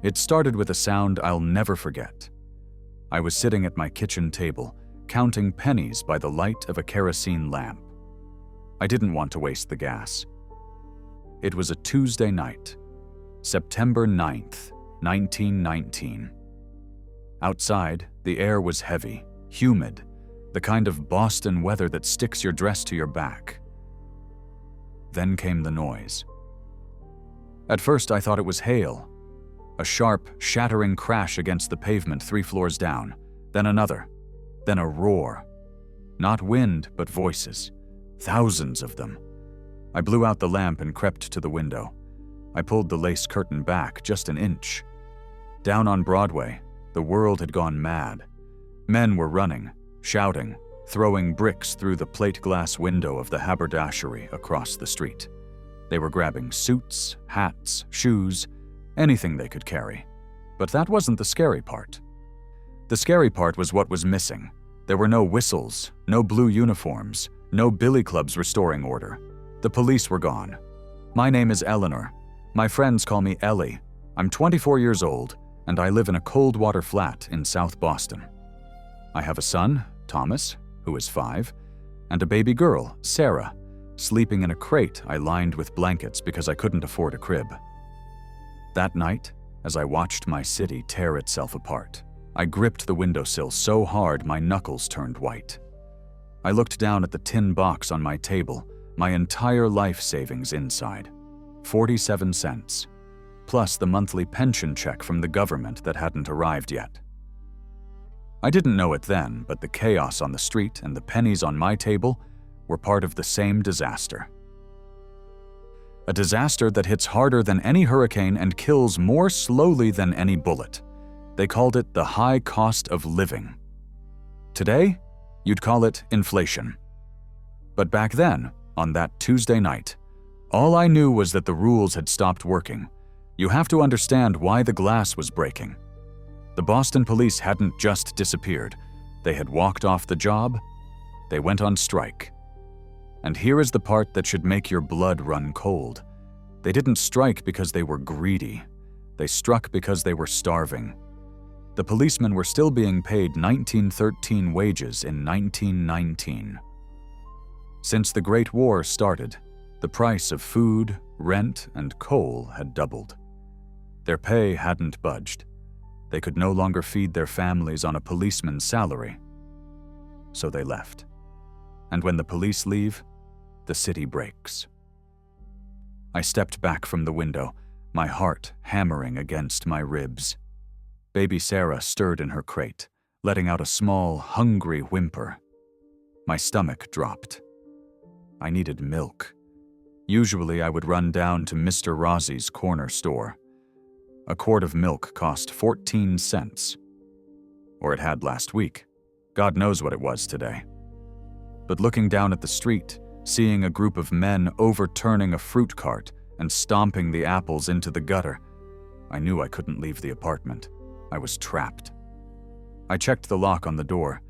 It started with a sound I'll never forget. I was sitting at my kitchen table, counting pennies by the light of a kerosene lamp. I didn't want to waste the gas. It was a Tuesday night, September 9th, 1919. Outside, the air was heavy, humid, the kind of Boston weather that sticks your dress to your back. Then came the noise. At first, I thought it was hail. A sharp, shattering crash against the pavement 3 floors down, then another, then a roar. Not wind, but voices. Thousands of them. I blew out the lamp and crept to the window. I pulled the lace curtain back just an inch. Down on Broadway, the world had gone mad. Men were running, shouting, throwing bricks through the plate glass window of the haberdashery across the street. They were grabbing suits, hats, shoes, anything they could carry. But that wasn't the scary part. The scary part was what was missing. There were no whistles, no blue uniforms, no billy clubs restoring order. The police were gone. My name is Eleanor. My friends call me Ellie. I'm 24 years old, and I live in a cold water flat in South Boston. I have a son, Thomas, who is 5, and a baby girl, Sarah, sleeping in a crate I lined with blankets because I couldn't afford a crib. That night, as I watched my city tear itself apart, I gripped the windowsill so hard my knuckles turned white. I looked down at the tin box on my table, my entire life savings inside, 47 cents, plus the monthly pension check from the government that hadn't arrived yet. I didn't know it then, but the chaos on the street and the pennies on my table were part of the same disaster. A disaster that hits harder than any hurricane and kills more slowly than any bullet. They called it the high cost of living. Today, you'd call it inflation. But back then, on that Tuesday night, all I knew was that the rules had stopped working. You have to understand why the glass was breaking. The Boston police hadn't just disappeared. They had walked off the job. They went on strike. And here is the part that should make your blood run cold. They didn't strike because they were greedy. They struck because they were starving. The policemen were still being paid 1913 wages in 1919. Since the Great War started, the price of food, rent, and coal had doubled. Their pay hadn't budged. They could no longer feed their families on a policeman's salary. So they left. And when the police leave, the city breaks. I stepped back from the window, my heart hammering against my ribs. Baby Sarah stirred in her crate, letting out a small, hungry whimper. My stomach dropped. I needed milk. Usually I would run down to Mr. Rozzie's corner store. A quart of milk cost 14 cents. Or it had last week. God knows what it was today. But looking down at the street, seeing a group of men overturning a fruit cart and stomping the apples into the gutter, I knew I couldn't leave the apartment. I was trapped. I checked the lock on the door.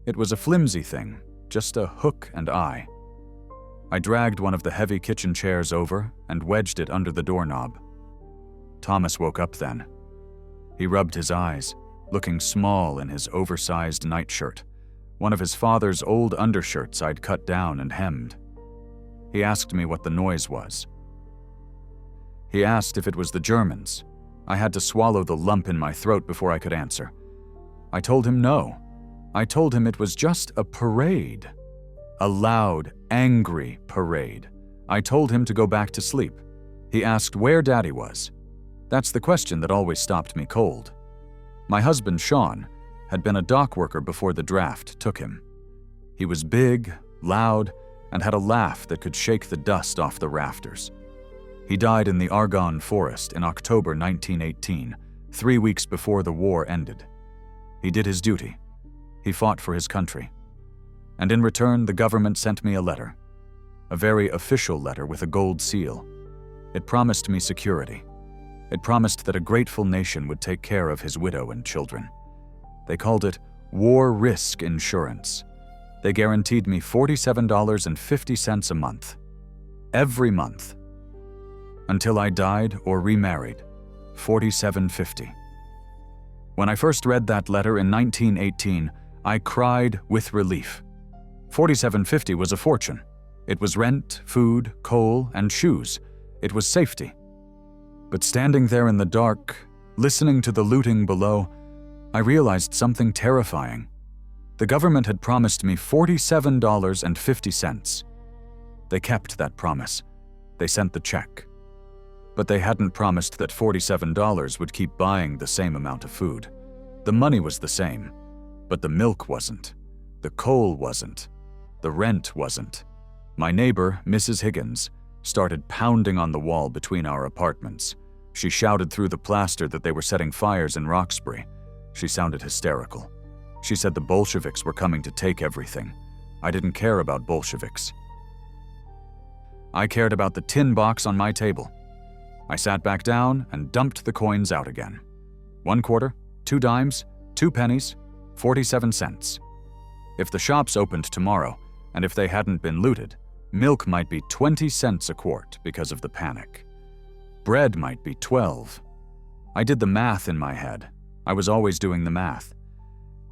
It was a flimsy thing, just a hook and eye. I dragged one of the heavy kitchen chairs over and wedged it under the doorknob. Thomas woke up then. He rubbed his eyes, looking small in his oversized nightshirt, one of his father's old undershirts I'd cut down and hemmed. He asked me what the noise was. He asked if it was the Germans. I had to swallow the lump in my throat before I could answer. I told him no. I told him it was just a parade. A loud, angry parade. I told him to go back to sleep. He asked where Daddy was. That's the question that always stopped me cold. My husband, Sean, had been a dock worker before the draft took him. He was big, loud, and had a laugh that could shake the dust off the rafters. He died in the Argonne Forest in October 1918, 3 weeks before the war ended. He did his duty. He fought for his country. And in return, the government sent me a letter. A very official letter with a gold seal. It promised me security. It promised that a grateful nation would take care of his widow and children. They called it War Risk Insurance. They guaranteed me $47.50 a month. Every month. Until I died or remarried. $47.50. When I first read that letter in 1918, I cried with relief. $47.50 was a fortune. It was rent, food, coal, and shoes. It was safety. But standing there in the dark, listening to the looting below, I realized something terrifying. The government had promised me $47.50. They kept that promise. They sent the check. But they hadn't promised that $47 would keep buying the same amount of food. The money was the same, but the milk wasn't. The coal wasn't. The rent wasn't. My neighbor, Mrs. Higgins, started pounding on the wall between our apartments. She shouted through the plaster that they were setting fires in Roxbury. She sounded hysterical. She said the Bolsheviks were coming to take everything. I didn't care about Bolsheviks. I cared about the tin box on my table. I sat back down and dumped the coins out again. 1 quarter, 2 dimes, 2 pennies, 47 cents. If the shops opened tomorrow, and if they hadn't been looted, milk might be 20 cents a quart because of the panic. Bread might be 12. I did the math in my head. I was always doing the math.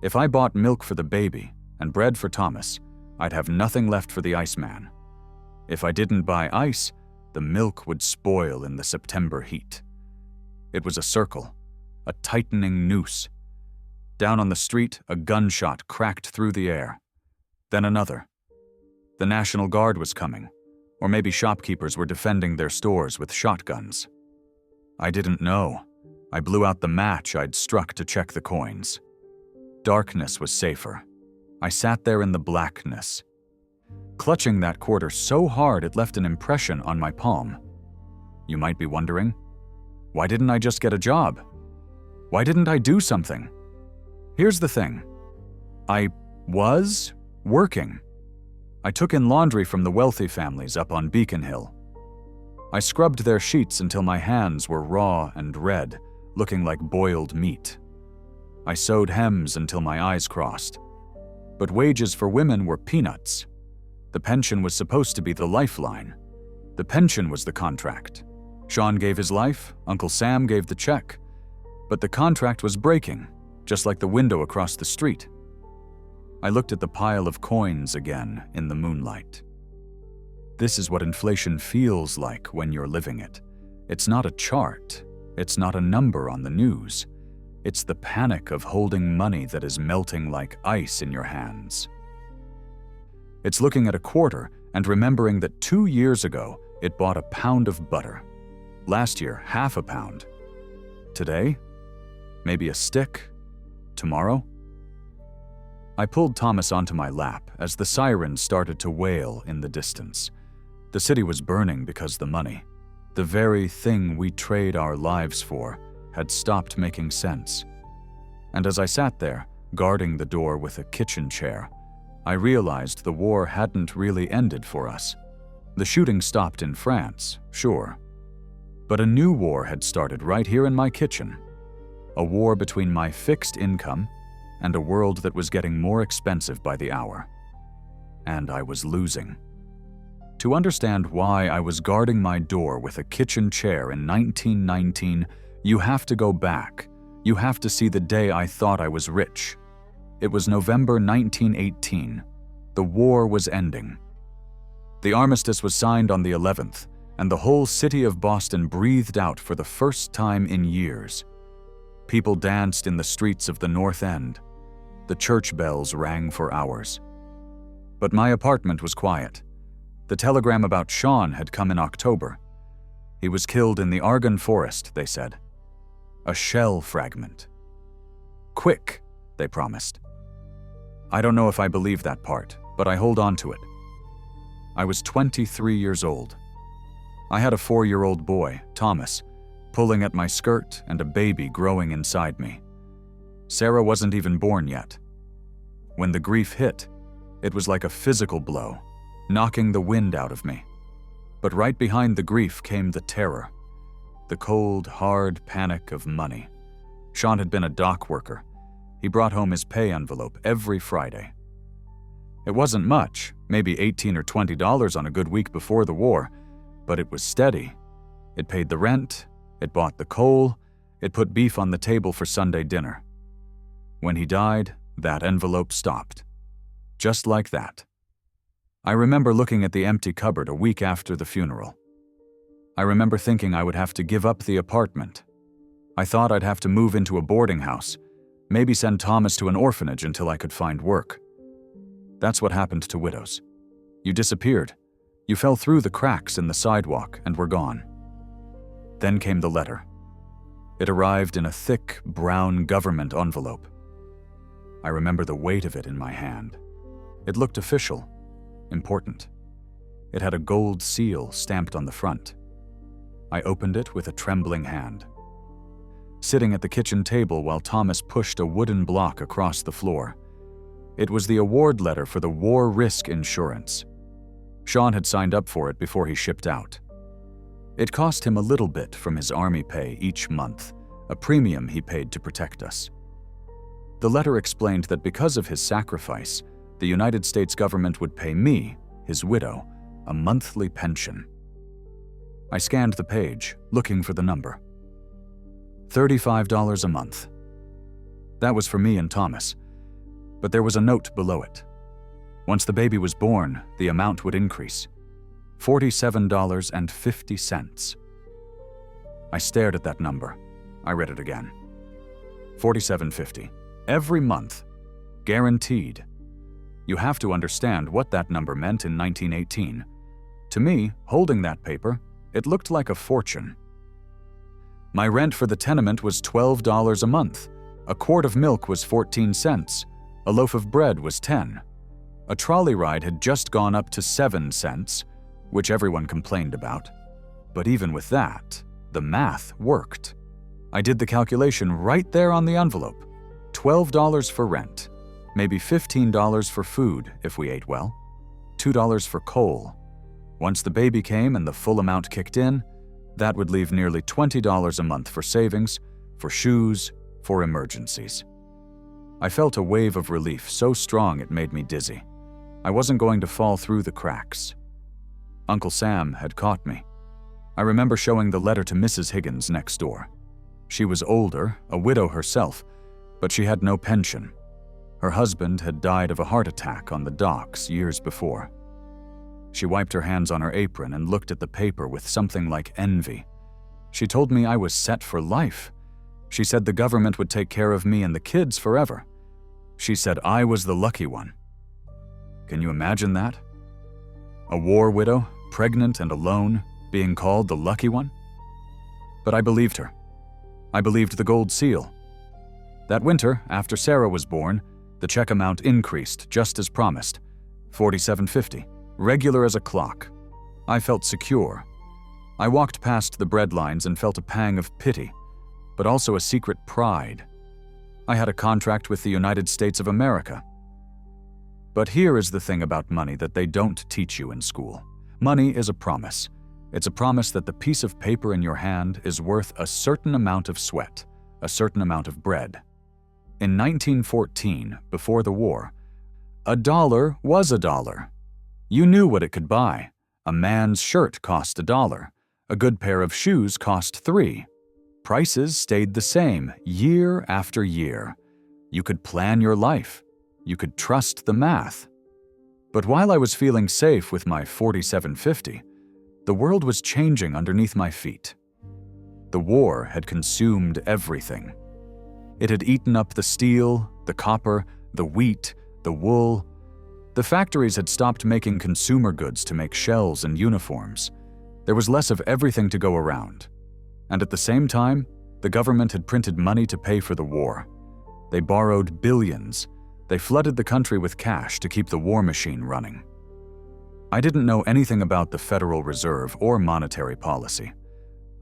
If I bought milk for the baby and bread for Thomas, I'd have nothing left for the Iceman. If I didn't buy ice, the milk would spoil in the September heat. It was a circle, a tightening noose. Down on the street, a gunshot cracked through the air. Then another. The National Guard was coming, or maybe shopkeepers were defending their stores with shotguns. I didn't know. I blew out the match I'd struck to check the coins. Darkness was safer. I sat there in the blackness, clutching that quarter so hard it left an impression on my palm. You might be wondering, why didn't I just get a job? Why didn't I do something? Here's the thing. I was working. I took in laundry from the wealthy families up on Beacon Hill. I scrubbed their sheets until my hands were raw and red, looking like boiled meat. I sewed hems until my eyes crossed. But wages for women were peanuts. The pension was supposed to be the lifeline. The pension was the contract. Sean gave his life, Uncle Sam gave the check. But the contract was breaking, just like the window across the street. I looked at the pile of coins again in the moonlight. This is what inflation feels like when you're living it. It's not a chart. It's not a number on the news. It's the panic of holding money that is melting like ice in your hands. It's looking at a quarter and remembering that 2 years ago it bought a pound of butter. Last year, half a pound. Today, maybe a stick. Tomorrow. I pulled Thomas onto my lap as the sirens started to wail in the distance. The city was burning because the money, the very thing we trade our lives for, had stopped making sense. And as I sat there, guarding the door with a kitchen chair, I realized the war hadn't really ended for us. The shooting stopped in France, sure. But a new war had started right here in my kitchen. A war between my fixed income and a world that was getting more expensive by the hour. And I was losing. To understand why I was guarding my door with a kitchen chair in 1919, you have to go back. You have to see the day I thought I was rich. It was November 1918. The war was ending. The armistice was signed on the 11th, and the whole city of Boston breathed out for the first time in years. People danced in the streets of the North End. The church bells rang for hours. But my apartment was quiet. The telegram about Sean had come in October. He was killed in the Argonne Forest, they said. A shell fragment. Quick, they promised. I don't know if I believe that part, but I hold on to it. I was 23 years old. I had a 4-year-old boy, Thomas, pulling at my skirt and a baby growing inside me. Sarah wasn't even born yet. When the grief hit, it was like a physical blow, knocking the wind out of me. But right behind the grief came the terror. The cold, hard panic of money. Sean had been a dock worker. He brought home his pay envelope every Friday. It wasn't much, maybe $18 or $20 on a good week before the war, but it was steady. It paid the rent, it bought the coal, It put beef on the table for Sunday dinner. When he died, that envelope stopped. Just like that. I remember looking at the empty cupboard a week after the funeral. I remember thinking I would have to give up the apartment. I thought I'd have to move into a boarding house, maybe send Thomas to an orphanage until I could find work. That's what happened to widows. You disappeared. You fell through the cracks in the sidewalk and were gone. Then came the letter. It arrived in a thick, brown government envelope. I remember the weight of it in my hand. It looked official, important. It had a gold seal stamped on the front. I opened it with a trembling hand. Sitting at the kitchen table while Thomas pushed a wooden block across the floor. It was the award letter for the war risk insurance. Sean had signed up for it before he shipped out. It cost him a little bit from his army pay each month, a premium he paid to protect us. The letter explained that because of his sacrifice, the United States government would pay me, his widow, a monthly pension. I scanned the page, looking for the number. $35 a month. That was for me and Thomas, but there was a note below it. Once the baby was born, the amount would increase. $47.50. I stared at that number. I read it again. $47.50. Every month. Guaranteed. You have to understand what that number meant in 1918. To me, holding that paper, it looked like a fortune. My rent for the tenement was $12 a month. A quart of milk was 14 cents. A loaf of bread was 10. A trolley ride had just gone up to 7 cents, which everyone complained about. But even with that, the math worked. I did the calculation right there on the envelope. $12 for rent, maybe $15 for food if we ate well, $2 for coal. Once the baby came and the full amount kicked in, that would leave nearly $20 a month for savings, for shoes, for emergencies. I felt a wave of relief so strong it made me dizzy. I wasn't going to fall through the cracks. Uncle Sam had caught me. I remember showing the letter to Mrs. Higgins next door. She was older, a widow herself, but she had no pension. Her husband had died of a heart attack on the docks years before. She wiped her hands on her apron and looked at the paper with something like envy. She told me I was set for life. She said the government would take care of me and the kids forever. She said I was the lucky one. Can you imagine that? A war widow, pregnant and alone, being called the lucky one? But I believed her. I believed the gold seal. That winter, after Sarah was born, the check amount increased just as promised. $47.50, regular as a clock. I felt secure. I walked past the bread lines and felt a pang of pity, but also a secret pride. I had a contract with the United States of America. But here is the thing about money that they don't teach you in school. Money is a promise. It's a promise that the piece of paper in your hand is worth a certain amount of sweat, a certain amount of bread. In 1914, before the war, $1 was $1. You knew what it could buy. A man's shirt cost $1. A good pair of shoes cost $3. Prices stayed the same year after year. You could plan your life. You could trust the math. But while I was feeling safe with my $47.50, the world was changing underneath my feet. The war had consumed everything. It had eaten up the steel, the copper, the wheat, the wool. The factories had stopped making consumer goods to make shells and uniforms. There was less of everything to go around. And at the same time, the government had printed money to pay for the war. They borrowed billions. They flooded the country with cash to keep the war machine running. I didn't know anything about the Federal Reserve or monetary policy.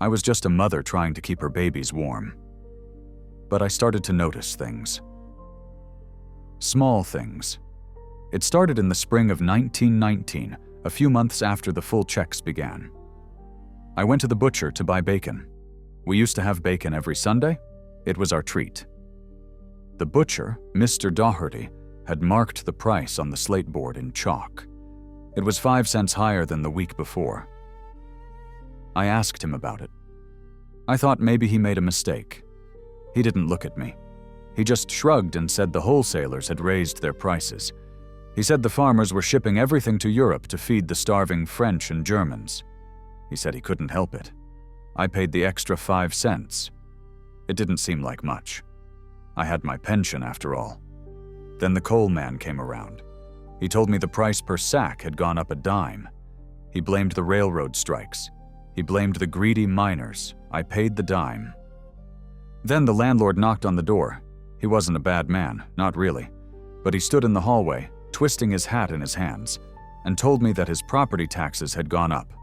I was just a mother trying to keep her babies warm. But I started to notice things. Small things. It started in the spring of 1919, a few months after the full checks began. I went to the butcher to buy bacon. We used to have bacon every Sunday. It was our treat. The butcher, Mr. Doherty, had marked the price on the slate board in chalk. It was 5 cents higher than the week before. I asked him about it. I thought maybe he made a mistake. He didn't look at me. He just shrugged and said the wholesalers had raised their prices. He said the farmers were shipping everything to Europe to feed the starving French and Germans. He said he couldn't help it. I paid the extra 5 cents. It didn't seem like much. I had my pension after all. Then the coal man came around. He told me the price per sack had gone up a dime. He blamed the railroad strikes. He blamed the greedy miners. I paid the dime. Then the landlord knocked on the door. He wasn't a bad man, not really. But he stood in the hallway, twisting his hat in his hands, and told me that his property taxes had gone up.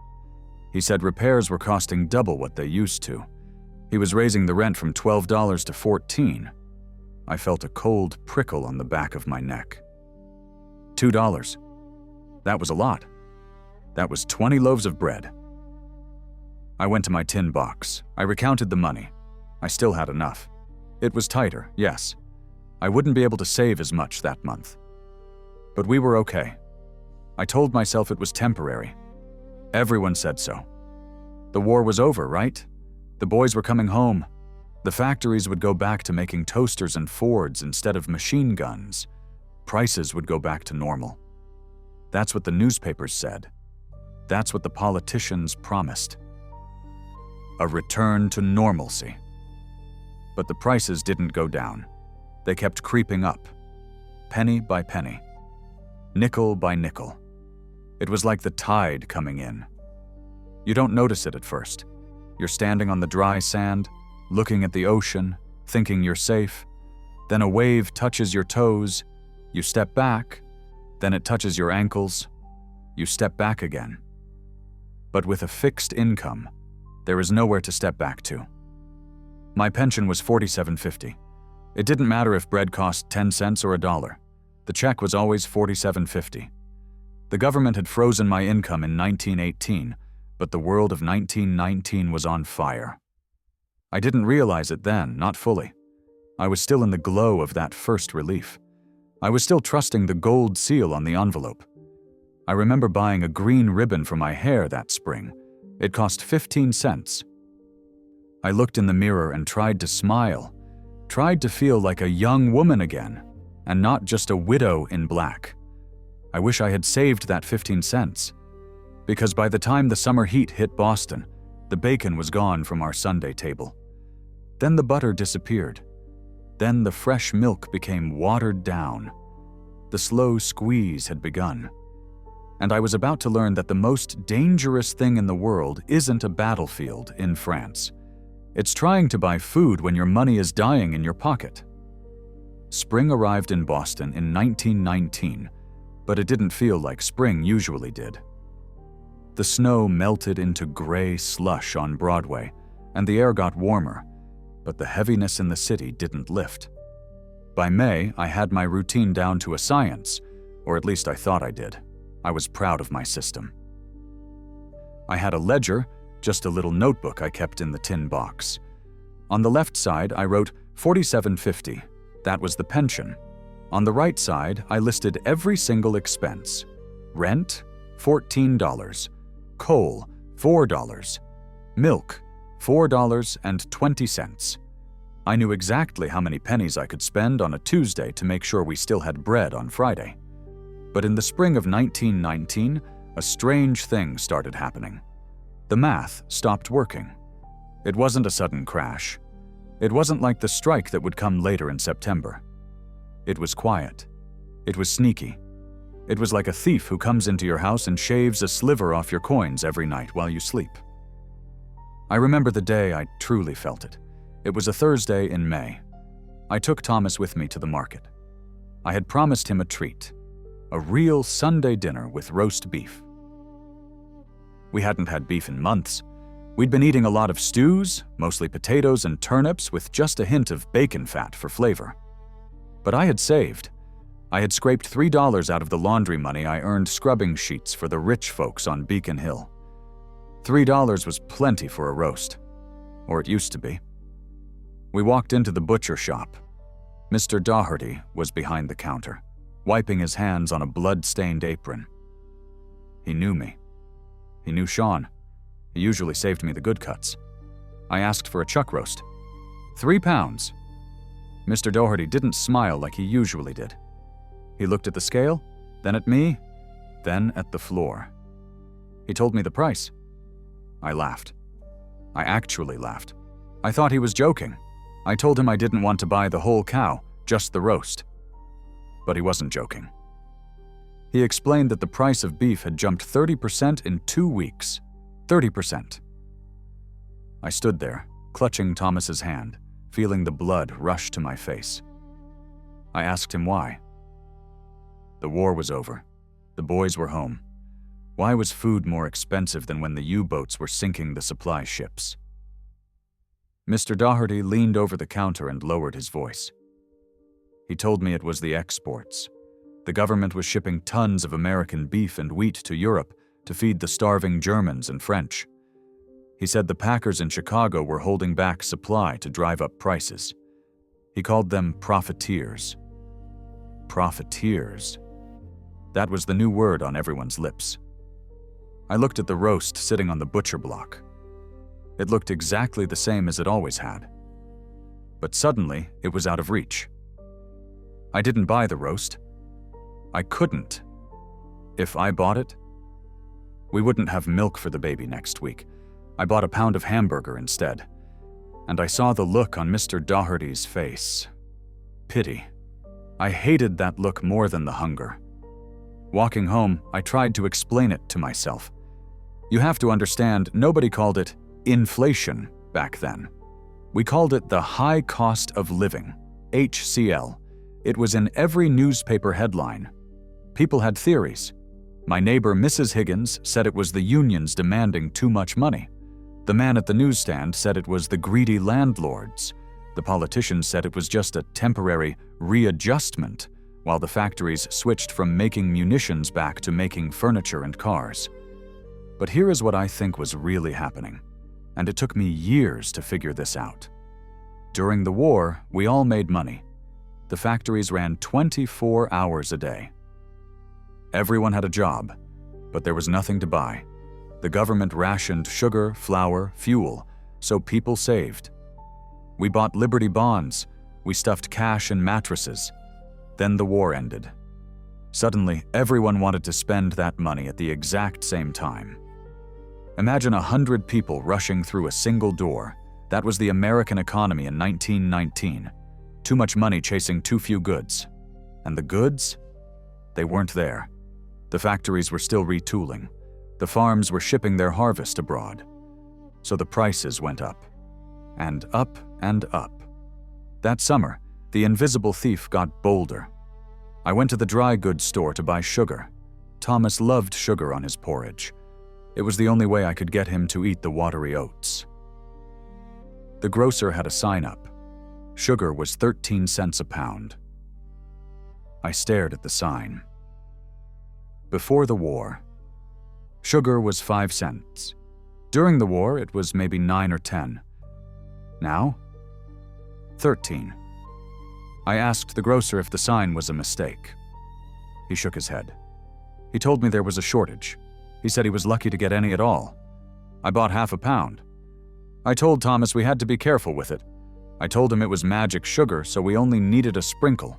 He said repairs were costing double what they used to. He was raising the rent from $12 to $14. I felt a cold prickle on the back of my neck. $2. That was a lot. That was 20 loaves of bread. I went to my tin box. I recounted the money. I still had enough. It was tighter, yes. I wouldn't be able to save as much that month. But we were okay. I told myself it was temporary. Everyone said so. The war was over, right? The boys were coming home. The factories would go back to making toasters and Fords instead of machine guns. Prices would go back to normal. That's what the newspapers said. That's what the politicians promised. A return to normalcy. But the prices didn't go down. They kept creeping up, penny by penny, nickel by nickel. It was like the tide coming in. You don't notice it at first. You're standing on the dry sand, looking at the ocean, thinking you're safe. Then a wave touches your toes. You step back. Then it touches your ankles. You step back again. But with a fixed income, there is nowhere to step back to. My pension was $47.50. It didn't matter if bread cost 10 cents or $1. The check was always $47.50. The government had frozen my income in 1918, but the world of 1919 was on fire. I didn't realize it then, not fully. I was still in the glow of that first relief. I was still trusting the gold seal on the envelope. I remember buying a green ribbon for my hair that spring. It cost 15 cents. I looked in the mirror and tried to smile, tried to feel like a young woman again, and not just a widow in black. I wish I had saved that 15 cents. Because by the time the summer heat hit Boston, the bacon was gone from our Sunday table. Then the butter disappeared. Then the fresh milk became watered down. The slow squeeze had begun. And I was about to learn that the most dangerous thing in the world isn't a battlefield in France. It's trying to buy food when your money is dying in your pocket. Spring arrived in Boston in 1919, but it didn't feel like spring usually did. The snow melted into gray slush on Broadway, and the air got warmer, but the heaviness in the city didn't lift. By May, I had my routine down to a science, or at least I thought I did. I was proud of my system. I had a ledger, just a little notebook I kept in the tin box. On the left side, I wrote $47.50. That was the pension. On the right side, I listed every single expense. Rent, $14. Coal, $4. Milk, $4.20. I knew exactly how many pennies I could spend on a Tuesday to make sure we still had bread on Friday. But in the spring of 1919, a strange thing started happening. The math stopped working. It wasn't a sudden crash. It wasn't like the strike that would come later in September. It was quiet. It was sneaky. It was like a thief who comes into your house and shaves a sliver off your coins every night while you sleep. I remember the day I truly felt it. It was a Thursday in May. I took Thomas with me to the market. I had promised him a treat, a real Sunday dinner with roast beef. We hadn't had beef in months. We'd been eating a lot of stews, mostly potatoes and turnips with just a hint of bacon fat for flavor. But I had saved. I had scraped $3 out of the laundry money I earned scrubbing sheets for the rich folks on Beacon Hill. $3 was plenty for a roast. Or it used to be. We walked into the butcher shop. Mr. Doherty was behind the counter, wiping his hands on a blood-stained apron. He knew me. He knew Sean. He usually saved me the good cuts. I asked for a chuck roast. 3 pounds, Mr. Doherty didn't smile like he usually did. He looked at the scale, then at me, then at the floor. He told me the price. I laughed. I actually laughed. I thought he was joking. I told him I didn't want to buy the whole cow, just the roast. But he wasn't joking. He explained that the price of beef had jumped 30% in 2 weeks. 30%. I stood there, clutching Thomas's hand, feeling the blood rush to my face. I asked him why. The war was over. The boys were home. Why was food more expensive than when the U-boats were sinking the supply ships? Mr. Doherty leaned over the counter and lowered his voice. He told me it was the exports. The government was shipping tons of American beef and wheat to Europe to feed the starving Germans and French. He said the packers in Chicago were holding back supply to drive up prices. He called them profiteers. Profiteers. That was the new word on everyone's lips. I looked at the roast sitting on the butcher block. It looked exactly the same as it always had. But suddenly, it was out of reach. I didn't buy the roast. I couldn't. If I bought it, we wouldn't have milk for the baby next week. I bought a pound of hamburger instead. And I saw the look on Mr. Doherty's face. Pity. I hated that look more than the hunger. Walking home, I tried to explain it to myself. You have to understand, nobody called it inflation back then. We called it the high cost of living, HCL. It was in every newspaper headline. People had theories. My neighbor, Mrs. Higgins, said it was the unions demanding too much money. The man at the newsstand said it was the greedy landlords. The politicians said it was just a temporary readjustment, while the factories switched from making munitions back to making furniture and cars. But here is what I think was really happening, and it took me years to figure this out. During the war, we all made money. The factories ran 24 hours a day. Everyone had a job, but there was nothing to buy. The government rationed sugar, flour, fuel, so people saved. We bought Liberty bonds, we stuffed cash in mattresses. Then the war ended. Suddenly, everyone wanted to spend that money at the exact same time. Imagine 100 people rushing through a single door. That was the American economy in 1919. Too much money chasing too few goods. And the goods? They weren't there. The factories were still retooling. The farms were shipping their harvest abroad. So the prices went up. And up and up. That summer, the invisible thief got bolder. I went to the dry goods store to buy sugar. Thomas loved sugar on his porridge. It was the only way I could get him to eat the watery oats. The grocer had a sign up. Sugar was 13 cents a pound. I stared at the sign. Before the war, sugar was 5 cents. During the war, it was maybe 9 or 10. Now, 13. I asked the grocer if the sign was a mistake. He shook his head. He told me there was a shortage. He said he was lucky to get any at all. I bought half a pound. I told Thomas we had to be careful with it. I told him it was magic sugar, so we only needed a sprinkle.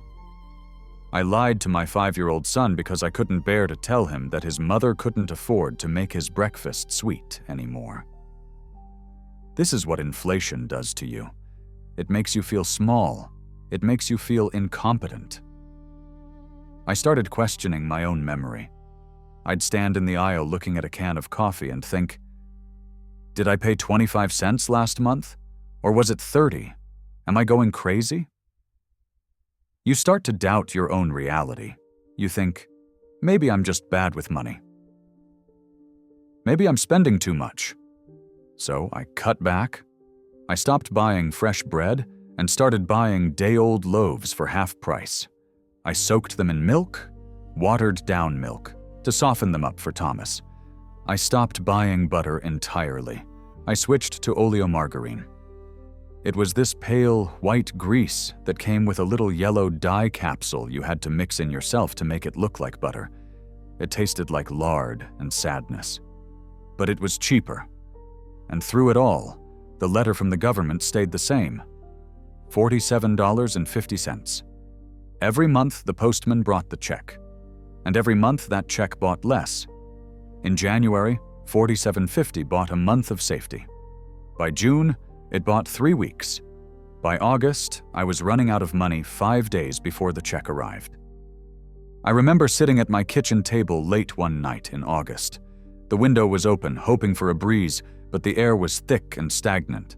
I lied to my 5-year-old son because I couldn't bear to tell him that his mother couldn't afford to make his breakfast sweet anymore. This is what inflation does to you. It makes you feel small. It makes you feel incompetent. I started questioning my own memory. I'd stand in the aisle looking at a can of coffee and think, did I pay 25 cents last month? Or was it 30? Am I going crazy? You start to doubt your own reality. You think, maybe I'm just bad with money. Maybe I'm spending too much. So I cut back. I stopped buying fresh bread and started buying day-old loaves for half price. I soaked them in milk, watered down milk, to soften them up for Thomas. I stopped buying butter entirely. I switched to oleomargarine. It was this pale, white grease that came with a little yellow dye capsule you had to mix in yourself to make it look like butter. It tasted like lard and sadness. But it was cheaper. And through it all, the letter from the government stayed the same. $47.50. Every month, the postman brought the check. And every month, that check bought less. In January, $47.50 bought a month of safety. By June, it bought 3 weeks. By August, I was running out of money 5 days before the check arrived. I remember sitting at my kitchen table late one night in August. The window was open, hoping for a breeze, but the air was thick and stagnant.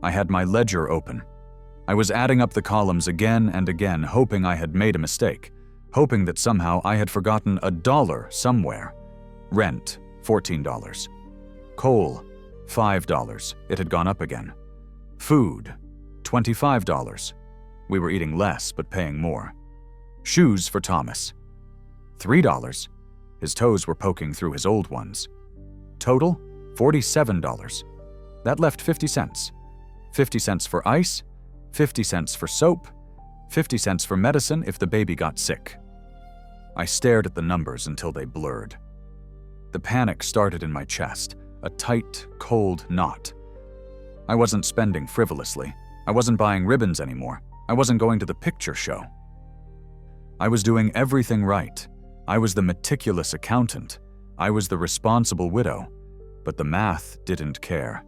I had my ledger open. I was adding up the columns again and again, hoping I had made a mistake, hoping that somehow I had forgotten $1 somewhere. Rent, $14. Coal, $5. It had gone up again. Food, $25. We were eating less but paying more. Shoes for Thomas, $3. His toes were poking through his old ones. Total, $47. That left 50 cents. 50 cents for ice, 50 cents for soap, 50 cents for medicine if the baby got sick. I stared at the numbers until they blurred. The panic started in my chest, a tight, cold knot. I wasn't spending frivolously. I wasn't buying ribbons anymore. I wasn't going to the picture show. I was doing everything right. I was the meticulous accountant. I was the responsible widow. But the math didn't care.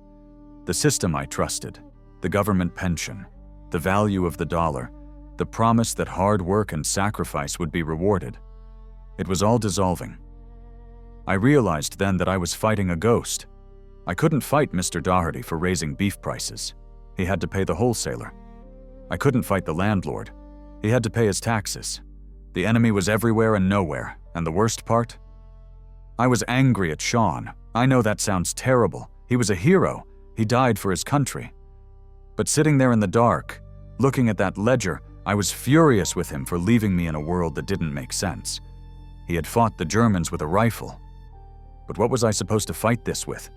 The system I trusted, the government pension, the value of the dollar, the promise that hard work and sacrifice would be rewarded. It was all dissolving. I realized then that I was fighting a ghost. I couldn't fight Mr. Doherty for raising beef prices. He had to pay the wholesaler. I couldn't fight the landlord. He had to pay his taxes. The enemy was everywhere and nowhere, and the worst part? I was angry at Sean. I know that sounds terrible. He was a hero. He died for his country. But sitting there in the dark, looking at that ledger, I was furious with him for leaving me in a world that didn't make sense. He had fought the Germans with a rifle. But what was I supposed to fight this with?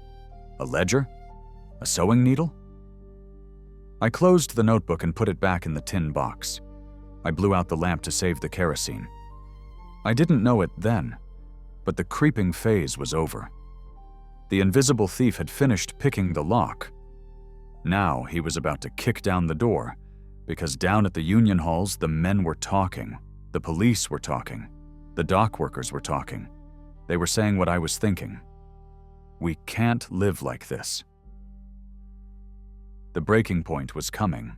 A ledger? A sewing needle? I closed the notebook and put it back in the tin box. I blew out the lamp to save the kerosene. I didn't know it then, but the creeping phase was over. The invisible thief had finished picking the lock. Now he was about to kick down the door, because down at the union halls the men were talking, the police were talking, the dock workers were talking. They were saying what I was thinking. We can't live like this. The breaking point was coming,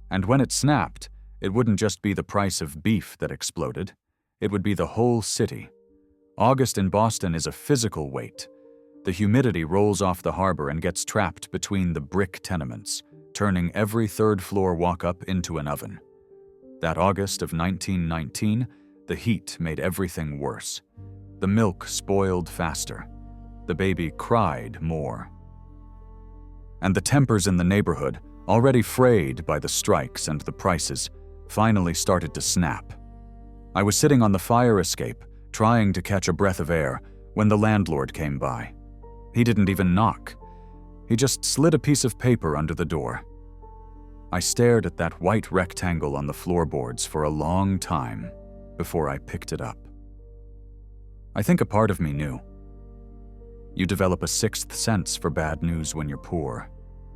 and when it snapped, it wouldn't just be the price of beef that exploded, it would be the whole city. August in Boston is a physical weight. The humidity rolls off the harbor and gets trapped between the brick tenements, turning every third-floor walk-up into an oven. That August of 1919, the heat made everything worse. The milk spoiled faster. The baby cried more. And the tempers in the neighborhood, already frayed by the strikes and the prices, finally started to snap. I was sitting on the fire escape, trying to catch a breath of air, when the landlord came by. He didn't even knock. He just slid a piece of paper under the door. I stared at that white rectangle on the floorboards for a long time before I picked it up. I think a part of me knew. You develop a sixth sense for bad news when you're poor.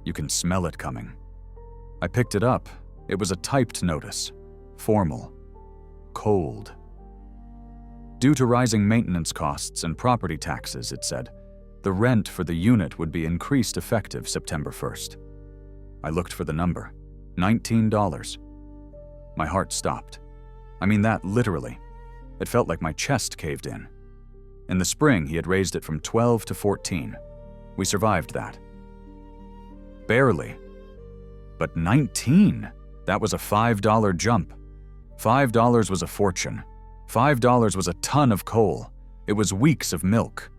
You can smell it coming. I picked it up. It was a typed notice. Formal. Cold. Due to rising maintenance costs and property taxes, it said, the rent for the unit would be increased effective September 1st. I looked for the number. $19. My heart stopped. I mean that literally. It felt like my chest caved in. In the spring, he had raised it from 12 to 14. We survived that. Barely. But 19! That was a $5 jump. $5 was a fortune. $5 was a ton of coal. It was weeks of milk.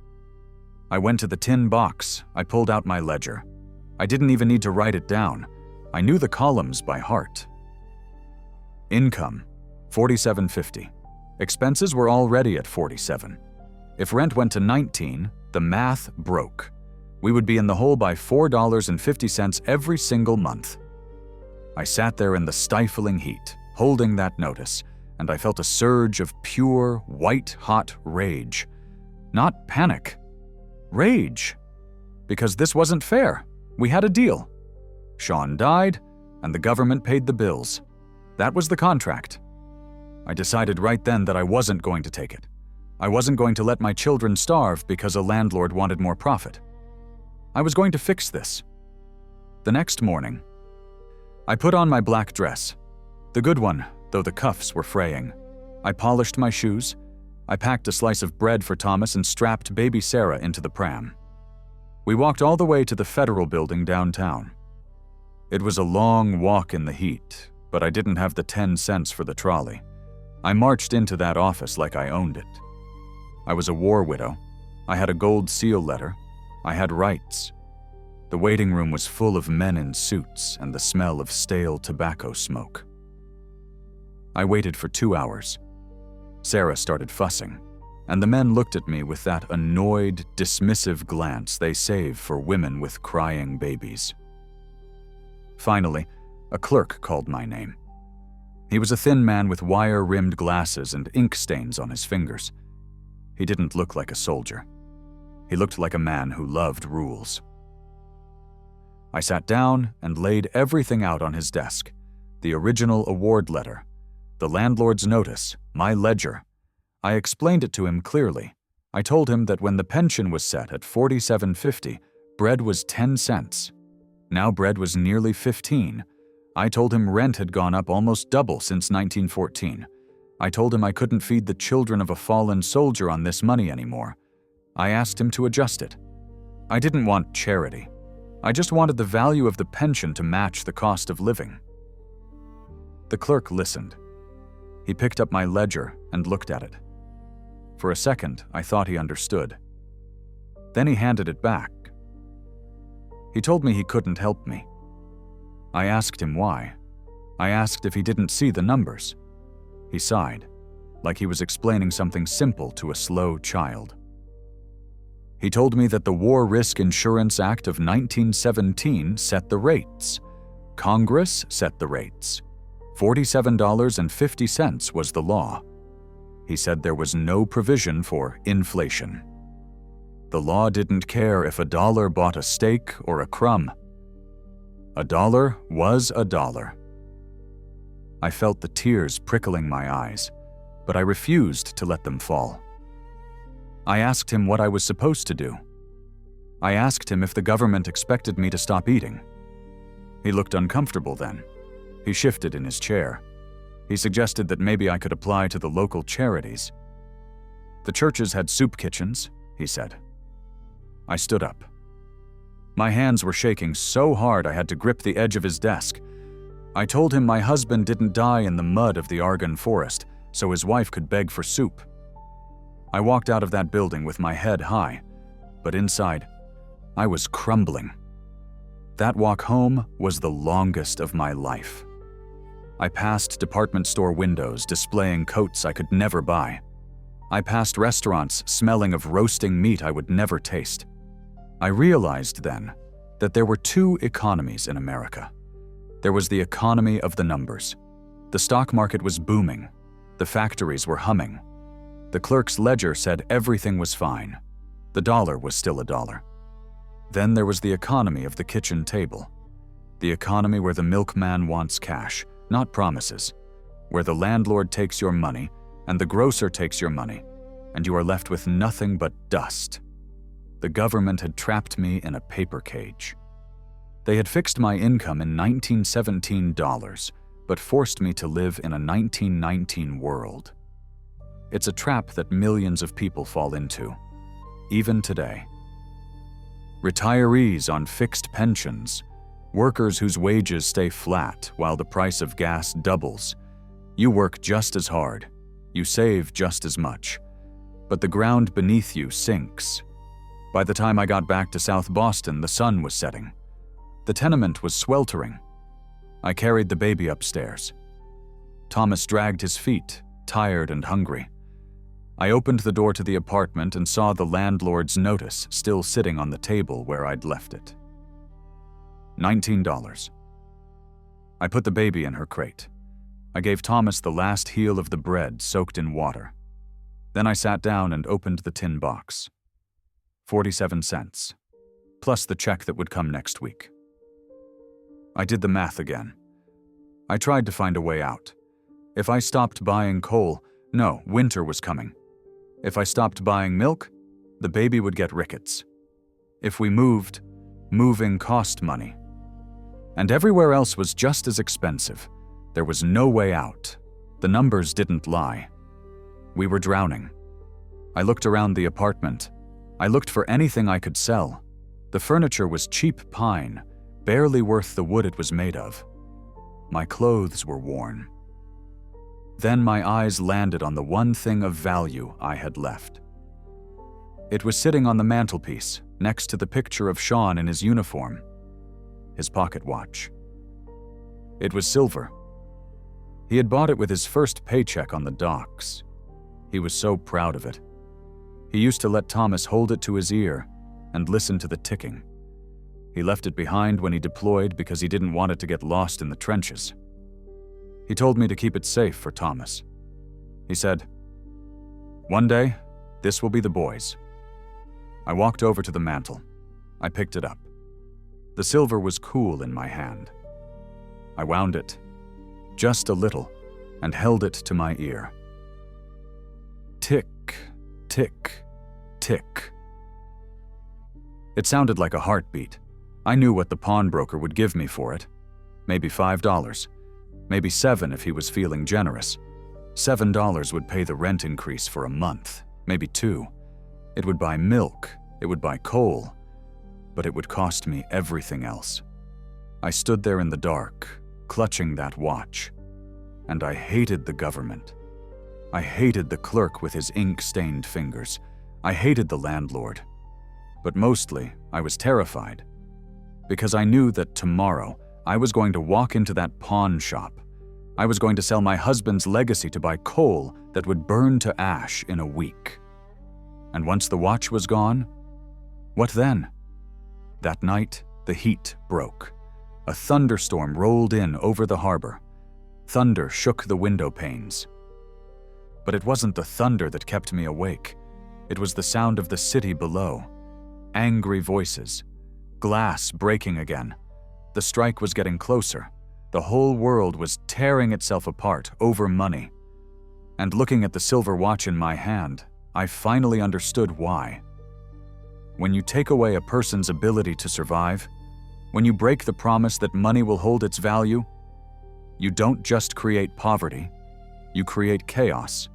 I went to the tin box. I pulled out my ledger. I didn't even need to write it down. I knew the columns by heart. Income, $47.50. Expenses were already at $47. If rent went to $19, the math broke. We would be in the hole by $4.50 every single month. I sat there in the stifling heat, holding that notice, and I felt a surge of pure, white-hot rage. Not panic. Rage. Because this wasn't fair. We had a deal. Sean died, and the government paid the bills. That was the contract. I decided right then that I wasn't going to take it. I wasn't going to let my children starve because a landlord wanted more profit. I was going to fix this. The next morning, I put on my black dress, the good one, though the cuffs were fraying. I polished my shoes. I packed a slice of bread for Thomas and strapped baby Sarah into the pram. We walked all the way to the Federal Building downtown. It was a long walk in the heat, but I didn't have the 10 cents for the trolley. I marched into that office like I owned it. I was a war widow. I had a gold seal letter. I had rights. The waiting room was full of men in suits and the smell of stale tobacco smoke. I waited for 2 hours. Sarah started fussing, and the men looked at me with that annoyed, dismissive glance they save for women with crying babies. Finally, a clerk called my name. He was a thin man with wire-rimmed glasses and ink stains on his fingers. He didn't look like a soldier. He looked like a man who loved rules. I sat down and laid everything out on his desk: the original award letter, the landlord's notice, my ledger. I explained it to him clearly. I told him that when the pension was set at $47.50, bread was 10 cents. Now bread was nearly 15. I told him rent had gone up almost double since 1914. I told him I couldn't feed the children of a fallen soldier on this money anymore. I asked him to adjust it. I didn't want charity. I just wanted the value of the pension to match the cost of living. The clerk listened. He picked up my ledger and looked at it. For a second, I thought he understood. Then he handed it back. He told me he couldn't help me. I asked him why. I asked if he didn't see the numbers. He sighed, like he was explaining something simple to a slow child. He told me that the War Risk Insurance Act of 1917 set the rates. Congress set the rates. $47.50 was the law. He said there was no provision for inflation. The law didn't care if a dollar bought a steak or a crumb. A dollar was a dollar. I felt the tears prickling my eyes, but I refused to let them fall. I asked him what I was supposed to do. I asked him if the government expected me to stop eating. He looked uncomfortable then. He shifted in his chair. He suggested that maybe I could apply to the local charities. The churches had soup kitchens, he said. I stood up. My hands were shaking so hard I had to grip the edge of his desk. I told him my husband didn't die in the mud of the Argonne forest, so his wife could beg for soup. I walked out of that building with my head high, but inside, I was crumbling. That walk home was the longest of my life. I passed department store windows displaying coats I could never buy. I passed restaurants smelling of roasting meat I would never taste. I realized then that there were two economies in America. There was the economy of the numbers. The stock market was booming. The factories were humming. The clerk's ledger said everything was fine. The dollar was still a dollar. Then there was the economy of the kitchen table. The economy where the milkman wants cash, not promises. Where the landlord takes your money and the grocer takes your money, and you are left with nothing but dust. The government had trapped me in a paper cage. They had fixed my income in 1917 dollars, but forced me to live in a 1919 world. It's a trap that millions of people fall into, even today. Retirees on fixed pensions, workers whose wages stay flat while the price of gas doubles. You work just as hard, you save just as much, but the ground beneath you sinks. By the time I got back to South Boston, the sun was setting. The tenement was sweltering. I carried the baby upstairs. Thomas dragged his feet, tired and hungry. I opened the door to the apartment and saw the landlord's notice still sitting on the table where I'd left it. $19. I put the baby in her crate. I gave Thomas the last heel of the bread soaked in water. Then I sat down and opened the tin box. 47 cents, plus the check that would come next week. I did the math again. I tried to find a way out. If I stopped buying coal, no, winter was coming. If I stopped buying milk, the baby would get rickets. If we moved, moving cost money. And everywhere else was just as expensive. There was no way out. The numbers didn't lie. We were drowning. I looked around the apartment. I looked for anything I could sell. The furniture was cheap pine, barely worth the wood it was made of. My clothes were worn. Then my eyes landed on the one thing of value I had left. It was sitting on the mantelpiece, next to the picture of Sean in his uniform, his pocket watch. It was silver. He had bought it with his first paycheck on the docks. He was so proud of it. He used to let Thomas hold it to his ear and listen to the ticking. He left it behind when he deployed because he didn't want it to get lost in the trenches. He told me to keep it safe for Thomas. He said, "One day, this will be the boys." I walked over to the mantel. I picked it up. The silver was cool in my hand. I wound it, just a little, and held it to my ear. Tick, tick, tick. It sounded like a heartbeat. I knew what the pawnbroker would give me for it. Maybe $5. Maybe $7 if he was feeling generous. $7 would pay the rent increase for a month, maybe $2. It would buy milk, it would buy coal, but it would cost me everything else. I stood there in the dark, clutching that watch, and I hated the government. I hated the clerk with his ink-stained fingers. I hated the landlord. But mostly, I was terrified, because I knew that tomorrow I was going to walk into that pawn shop. I was going to sell my husband's legacy to buy coal that would burn to ash in a week. And once the watch was gone, what then? That night, the heat broke. A thunderstorm rolled in over the harbor. Thunder shook the window panes. But it wasn't the thunder that kept me awake. It was the sound of the city below. Angry voices. Glass breaking again. The strike was getting closer. The whole world was tearing itself apart over money. And looking at the silver watch in my hand, I finally understood why. When you take away a person's ability to survive, when you break the promise that money will hold its value, you don't just create poverty, you create chaos.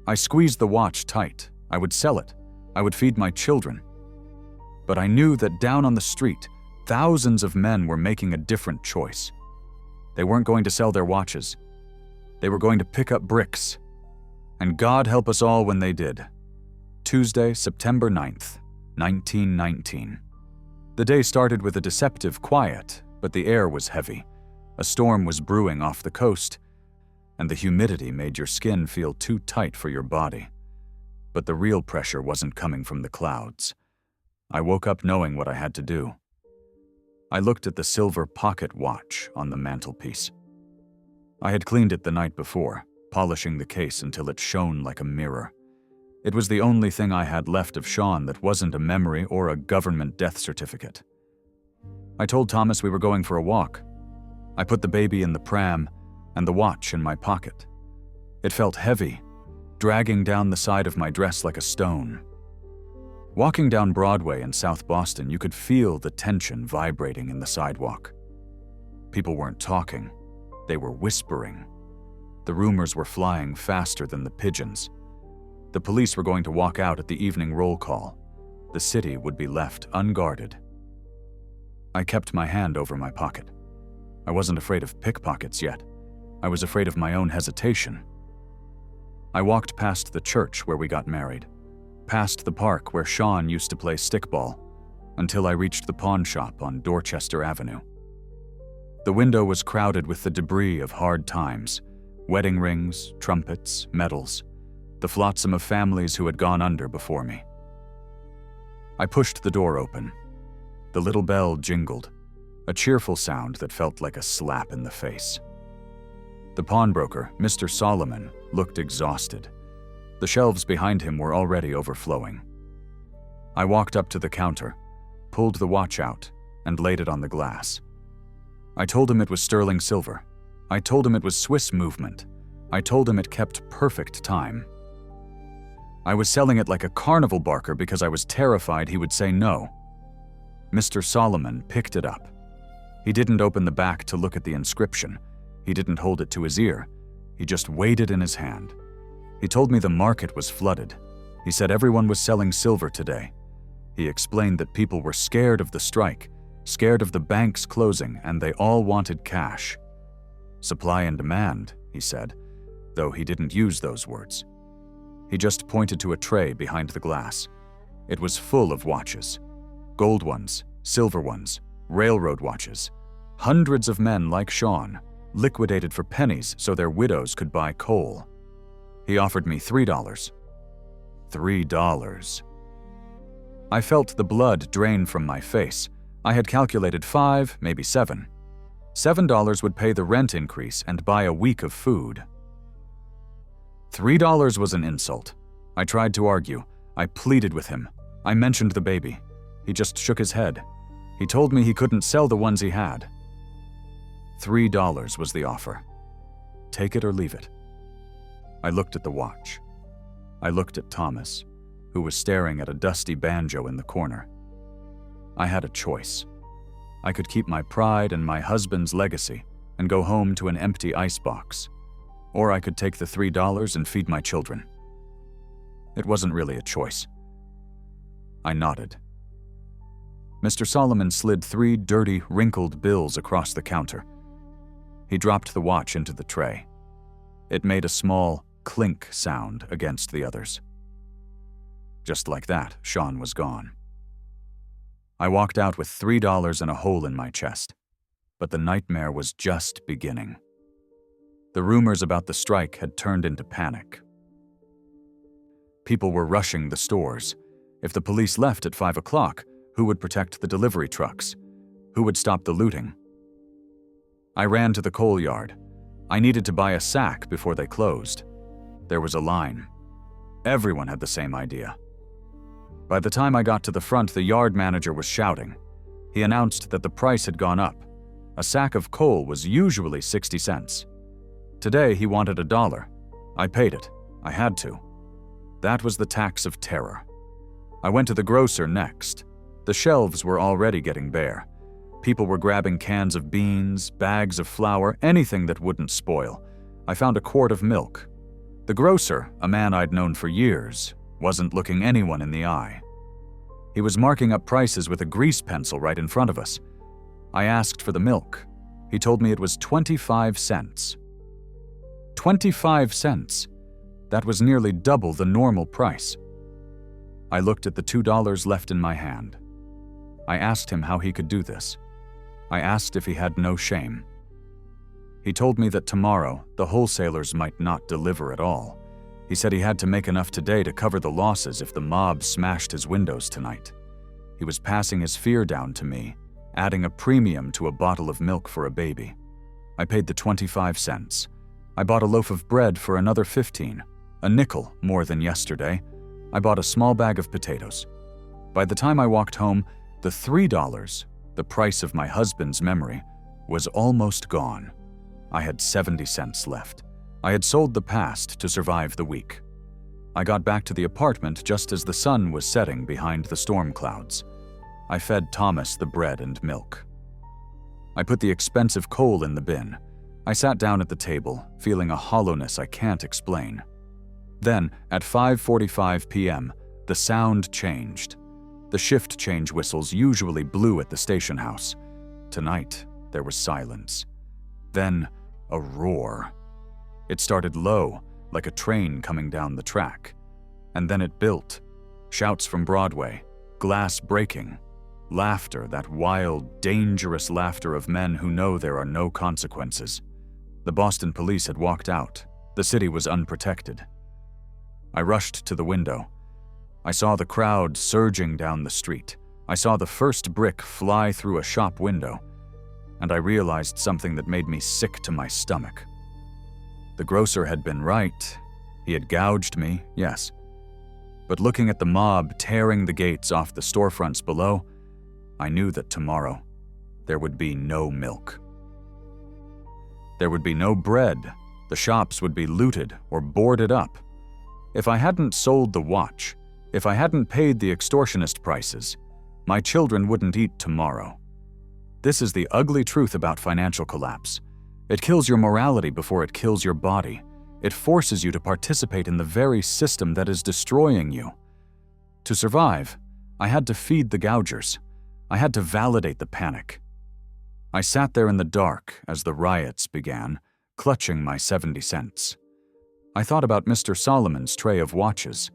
I squeezed the watch tight. I would sell it. I would feed my children. But I knew that down on the street, thousands of men were making a different choice. They weren't going to sell their watches. They were going to pick up bricks. And God help us all when they did. Tuesday, September 9th, 1919. The day started with a deceptive quiet, but the air was heavy. A storm was brewing off the coast, and the humidity made your skin feel too tight for your body. But the real pressure wasn't coming from the clouds. I woke up knowing what I had to do. I looked at the silver pocket watch on the mantelpiece. I had cleaned it the night before, polishing the case until it shone like a mirror. It was the only thing I had left of Sean that wasn't a memory or a government death certificate. I told Thomas we were going for a walk. I put the baby in the pram and the watch in my pocket. It felt heavy, dragging down the side of my dress like a stone. Walking down Broadway in South Boston, you could feel the tension vibrating in the sidewalk. People weren't talking, they were whispering. The rumors were flying faster than the pigeons. The police were going to walk out at the evening roll call. The city would be left unguarded. I kept my hand over my pocket. I wasn't afraid of pickpockets yet. I was afraid of my own hesitation. I walked past the church where we got married, past the park where Sean used to play stickball, until I reached the pawn shop on Dorchester Avenue. The window was crowded with the debris of hard times, wedding rings, trumpets, medals, the flotsam of families who had gone under before me. I pushed the door open. The little bell jingled, a cheerful sound that felt like a slap in the face. The pawnbroker, Mr. Solomon, looked exhausted. The shelves behind him were already overflowing. I walked up to the counter, pulled the watch out, and laid it on the glass. I told him it was sterling silver. I told him it was Swiss movement. I told him it kept perfect time. I was selling it like a carnival barker because I was terrified he would say no. Mr. Solomon picked it up. He didn't open the back to look at the inscription. He didn't hold it to his ear. He just weighed it in his hand. He told me the market was flooded. He said everyone was selling silver today. He explained that people were scared of the strike, scared of the banks closing, and they all wanted cash. Supply and demand, he said, though he didn't use those words. He just pointed to a tray behind the glass. It was full of watches. Gold ones, silver ones, railroad watches. Hundreds of men like Sean, liquidated for pennies so their widows could buy coal. He offered me $3. $3. I felt the blood drain from my face. I had calculated 5, maybe 7. $7 would pay the rent increase and buy a week of food. $3 was an insult. I tried to argue. I pleaded with him. I mentioned the baby. He just shook his head. He told me he couldn't sell the ones he had. $3 was the offer. Take it or leave it. I looked at the watch. I looked at Thomas, who was staring at a dusty banjo in the corner. I had a choice. I could keep my pride and my husband's legacy and go home to an empty icebox, or I could take the $3 and feed my children. It wasn't really a choice. I nodded. Mr. Solomon slid 3 dirty, wrinkled bills across the counter. He dropped the watch into the tray. It made a small clink sound against the others. Just like that, Sean was gone. I walked out with $3 and a hole in my chest, but the nightmare was just beginning. The rumors about the strike had turned into panic. People were rushing the stores. If the police left at 5 o'clock, who would protect the delivery trucks? Who would stop the looting? I ran to the coal yard. I needed to buy a sack before they closed. There was a line. Everyone had the same idea. By the time I got to the front, the yard manager was shouting. He announced that the price had gone up. A sack of coal was usually 60 cents. Today, he wanted $1. I paid it. I had to. That was the tax of terror. I went to the grocer next. The shelves were already getting bare. People were grabbing cans of beans, bags of flour, anything that wouldn't spoil. I found a quart of milk. The grocer, a man I'd known for years, wasn't looking anyone in the eye. He was marking up prices with a grease pencil right in front of us. I asked for the milk. He told me it was 25 cents. 25 cents. That was nearly double the normal price. I looked at the $2 left in my hand. I asked him how he could do this. I asked if he had no shame. He told me that tomorrow the wholesalers might not deliver at all. He said he had to make enough today to cover the losses if the mob smashed his windows tonight. He was passing his fear down to me, adding a premium to a bottle of milk for a baby. I paid the 25 cents. I bought a loaf of bread for another 15, a nickel more than yesterday. I bought a small bag of potatoes. By the time I walked home, the $3, the price of my husband's memory, was almost gone. I had 70 cents left. I had sold the past to survive the week. I got back to the apartment just as the sun was setting behind the storm clouds. I fed Thomas the bread and milk. I put the expensive coal in the bin. I sat down at the table, feeling a hollowness I can't explain. Then, at 5:45 p.m., the sound changed. The shift change whistles usually blew at the station house. Tonight, there was silence. Then, a roar. It started low, like a train coming down the track. And then it built. Shouts from Broadway, glass breaking, laughter, that wild, dangerous laughter of men who know there are no consequences. The Boston police had walked out. The city was unprotected. I rushed to the window. I saw the crowd surging down the street. I saw the first brick fly through a shop window, and I realized something that made me sick to my stomach. The grocer had been right. He had gouged me, yes. But looking at the mob tearing the gates off the storefronts below, I knew that tomorrow there would be no milk. There would be no bread. The shops would be looted or boarded up. If I hadn't sold the watch, if I hadn't paid the extortionist prices, my children wouldn't eat tomorrow. This is the ugly truth about financial collapse. It kills your morality before it kills your body. It forces you to participate in the very system that is destroying you. To survive, I had to feed the gougers. I had to validate the panic. I sat there in the dark as the riots began, clutching my 70 cents. I thought about Mr. Solomon's tray of watches.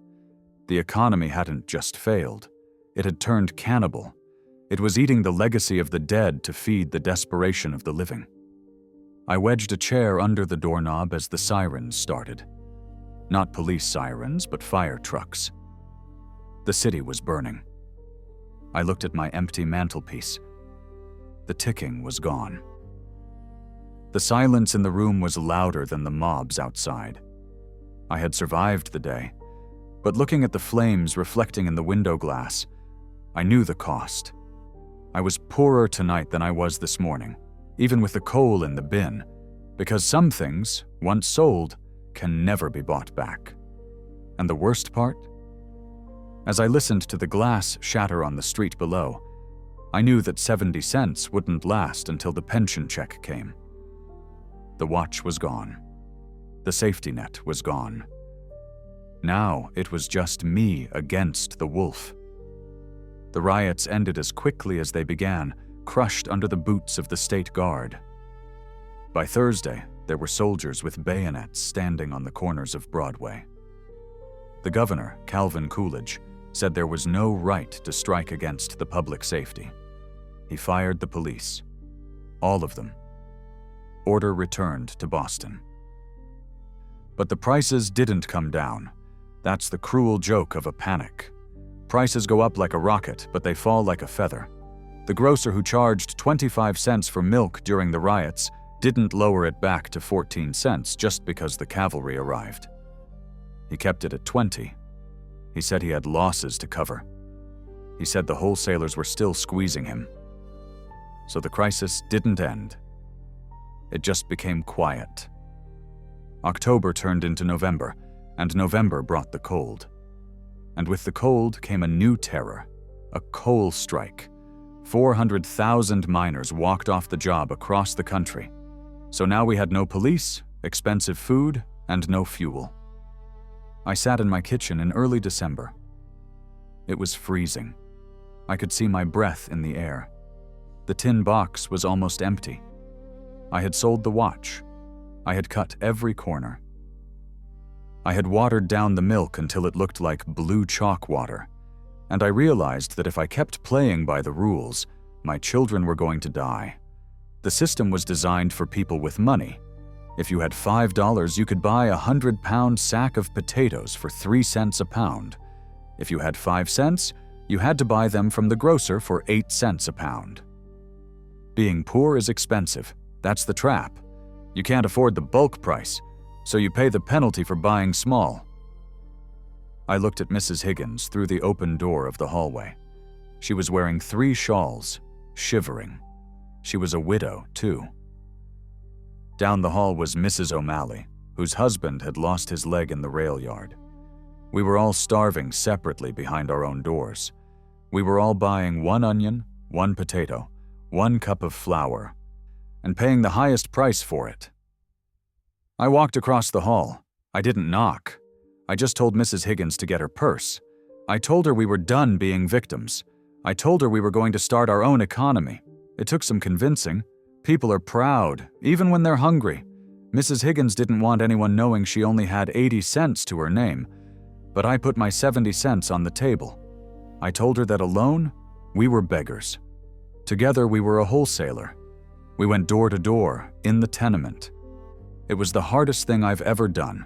The economy hadn't just failed. It had turned cannibal. It was eating the legacy of the dead to feed the desperation of the living. I wedged a chair under the doorknob as the sirens started. Not police sirens, but fire trucks. The city was burning. I looked at my empty mantelpiece. The ticking was gone. The silence in the room was louder than the mobs outside. I had survived the day, but looking at the flames reflecting in the window glass, I knew the cost. I was poorer tonight than I was this morning, even with the coal in the bin, because some things, once sold, can never be bought back. And the worst part? As I listened to the glass shatter on the street below, I knew that 70 cents wouldn't last until the pension check came. The watch was gone. The safety net was gone. Now it was just me against the wolf. The riots ended as quickly as they began, crushed under the boots of the state guard. By Thursday, there were soldiers with bayonets standing on the corners of Broadway. The governor, Calvin Coolidge, said there was no right to strike against the public safety. He fired the police. All of them. Order returned to Boston. But the prices didn't come down. That's the cruel joke of a panic. Prices go up like a rocket, but they fall like a feather. The grocer who charged 25 cents for milk during the riots didn't lower it back to 14 cents just because the cavalry arrived. He kept it at 20. He said he had losses to cover. He said the wholesalers were still squeezing him. So the crisis didn't end. It just became quiet. October turned into November, and November brought the cold. And with the cold came a new terror, a coal strike. 400,000 miners walked off the job across the country. So now we had no police, expensive food, and no fuel. I sat in my kitchen in early December. It was freezing. I could see my breath in the air. The tin box was almost empty. I had sold the watch. I had cut every corner. I had watered down the milk until it looked like blue chalk water, and I realized that if I kept playing by the rules, my children were going to die. The system was designed for people with money. If you had $5, you could buy a 100-pound sack of potatoes for 3 cents a pound. If you had 5 cents, you had to buy them from the grocer for 8 cents a pound. Being poor is expensive. That's the trap. You can't afford the bulk price, so you pay the penalty for buying small. I looked at Mrs. Higgins through the open door of the hallway. She was wearing 3 shawls, shivering. She was a widow, too. Down the hall was Mrs. O'Malley, whose husband had lost his leg in the rail yard. We were all starving separately behind our own doors. We were all buying 1 onion, 1 potato, 1 cup of flour, and paying the highest price for it. I walked across the hall. I didn't knock. I just told Mrs. Higgins to get her purse. I told her we were done being victims. I told her we were going to start our own economy. It took some convincing. People are proud, even when they're hungry. Mrs. Higgins didn't want anyone knowing she only had 80 cents to her name, but I put my 70 cents on the table. I told her that alone, we were beggars. Together, we were a wholesaler. We went door to door, in the tenement. It was the hardest thing I've ever done,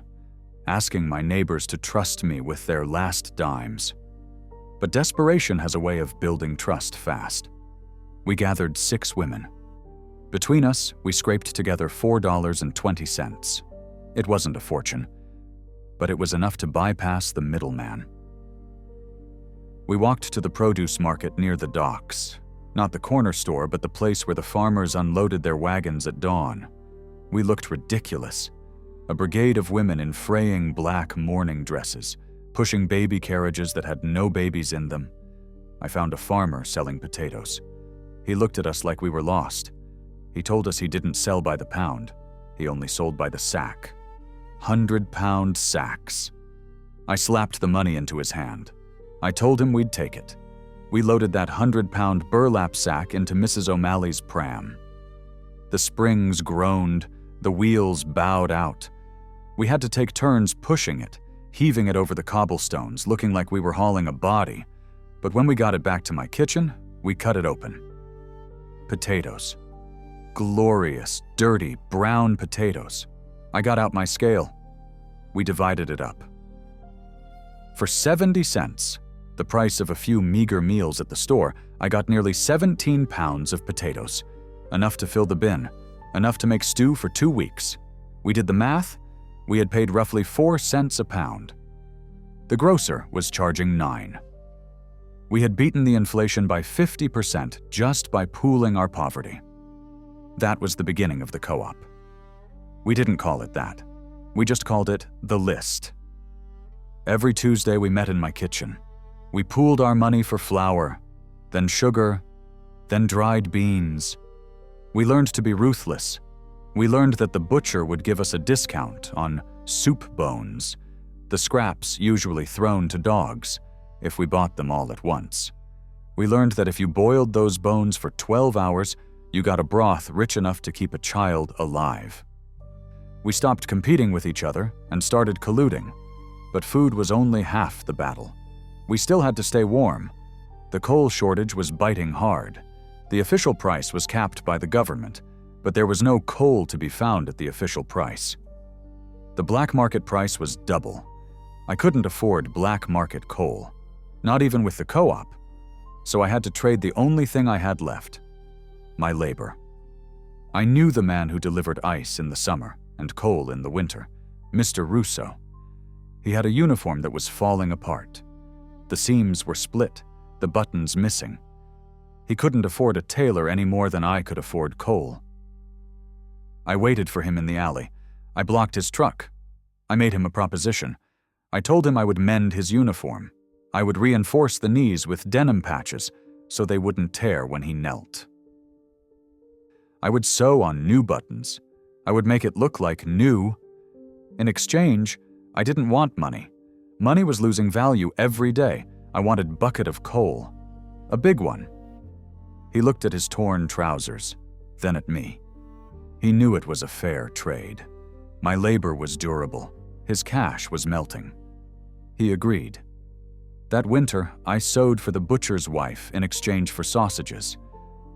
asking my neighbors to trust me with their last dimes. But desperation has a way of building trust fast. We gathered 6 women. Between us, we scraped together $4.20. It wasn't a fortune, but it was enough to bypass the middleman. We walked to the produce market near the docks. Not the corner store, but the place where the farmers unloaded their wagons at dawn. We looked ridiculous. A brigade of women in fraying black mourning dresses, pushing baby carriages that had no babies in them. I found a farmer selling potatoes. He looked at us like we were lost. He told us he didn't sell by the pound. He only sold by the sack. 100-pound sacks. I slapped the money into his hand. I told him we'd take it. We loaded that 100-pound burlap sack into Mrs. O'Malley's pram. The springs groaned, the wheels bowed out. We had to take turns pushing it, heaving it over the cobblestones, looking like we were hauling a body. But when we got it back to my kitchen, we cut it open. Potatoes. Glorious, dirty, brown potatoes. I got out my scale. We divided it up. For 70 cents, the price of a few meager meals at the store, I got nearly 17 pounds of potatoes. Enough to fill the bin, enough to make stew for 2 weeks. We did the math. We had paid roughly 4 cents a pound. The grocer was charging 9. We had beaten the inflation by 50% just by pooling our poverty. That was the beginning of the co-op. We didn't call it that. We just called it the list. Every Tuesday we met in my kitchen. We pooled our money for flour, then sugar, then dried beans. We learned to be ruthless. We learned that the butcher would give us a discount on soup bones, the scraps usually thrown to dogs, if we bought them all at once. We learned that if you boiled those bones for 12 hours, you got a broth rich enough to keep a child alive. We stopped competing with each other and started colluding, but food was only half the battle. We still had to stay warm. The coal shortage was biting hard. The official price was capped by the government, but there was no coal to be found at the official price. The black market price was double. I couldn't afford black market coal, not even with the co-op, so I had to trade the only thing I had left, my labor. I knew the man who delivered ice in the summer and coal in the winter, Mr. Russo. He had a uniform that was falling apart. The seams were split, the buttons missing. He couldn't afford a tailor any more than I could afford coal. I waited for him in the alley. I blocked his truck. I made him a proposition. I told him I would mend his uniform. I would reinforce the knees with denim patches so they wouldn't tear when he knelt. I would sew on new buttons. I would make it look like new. In exchange, I didn't want money. Money was losing value every day. I wanted a bucket of coal. A big one. He looked at his torn trousers, then at me. He knew it was a fair trade. My labor was durable. His cash was melting. He agreed. That winter, I sewed for the butcher's wife in exchange for sausages.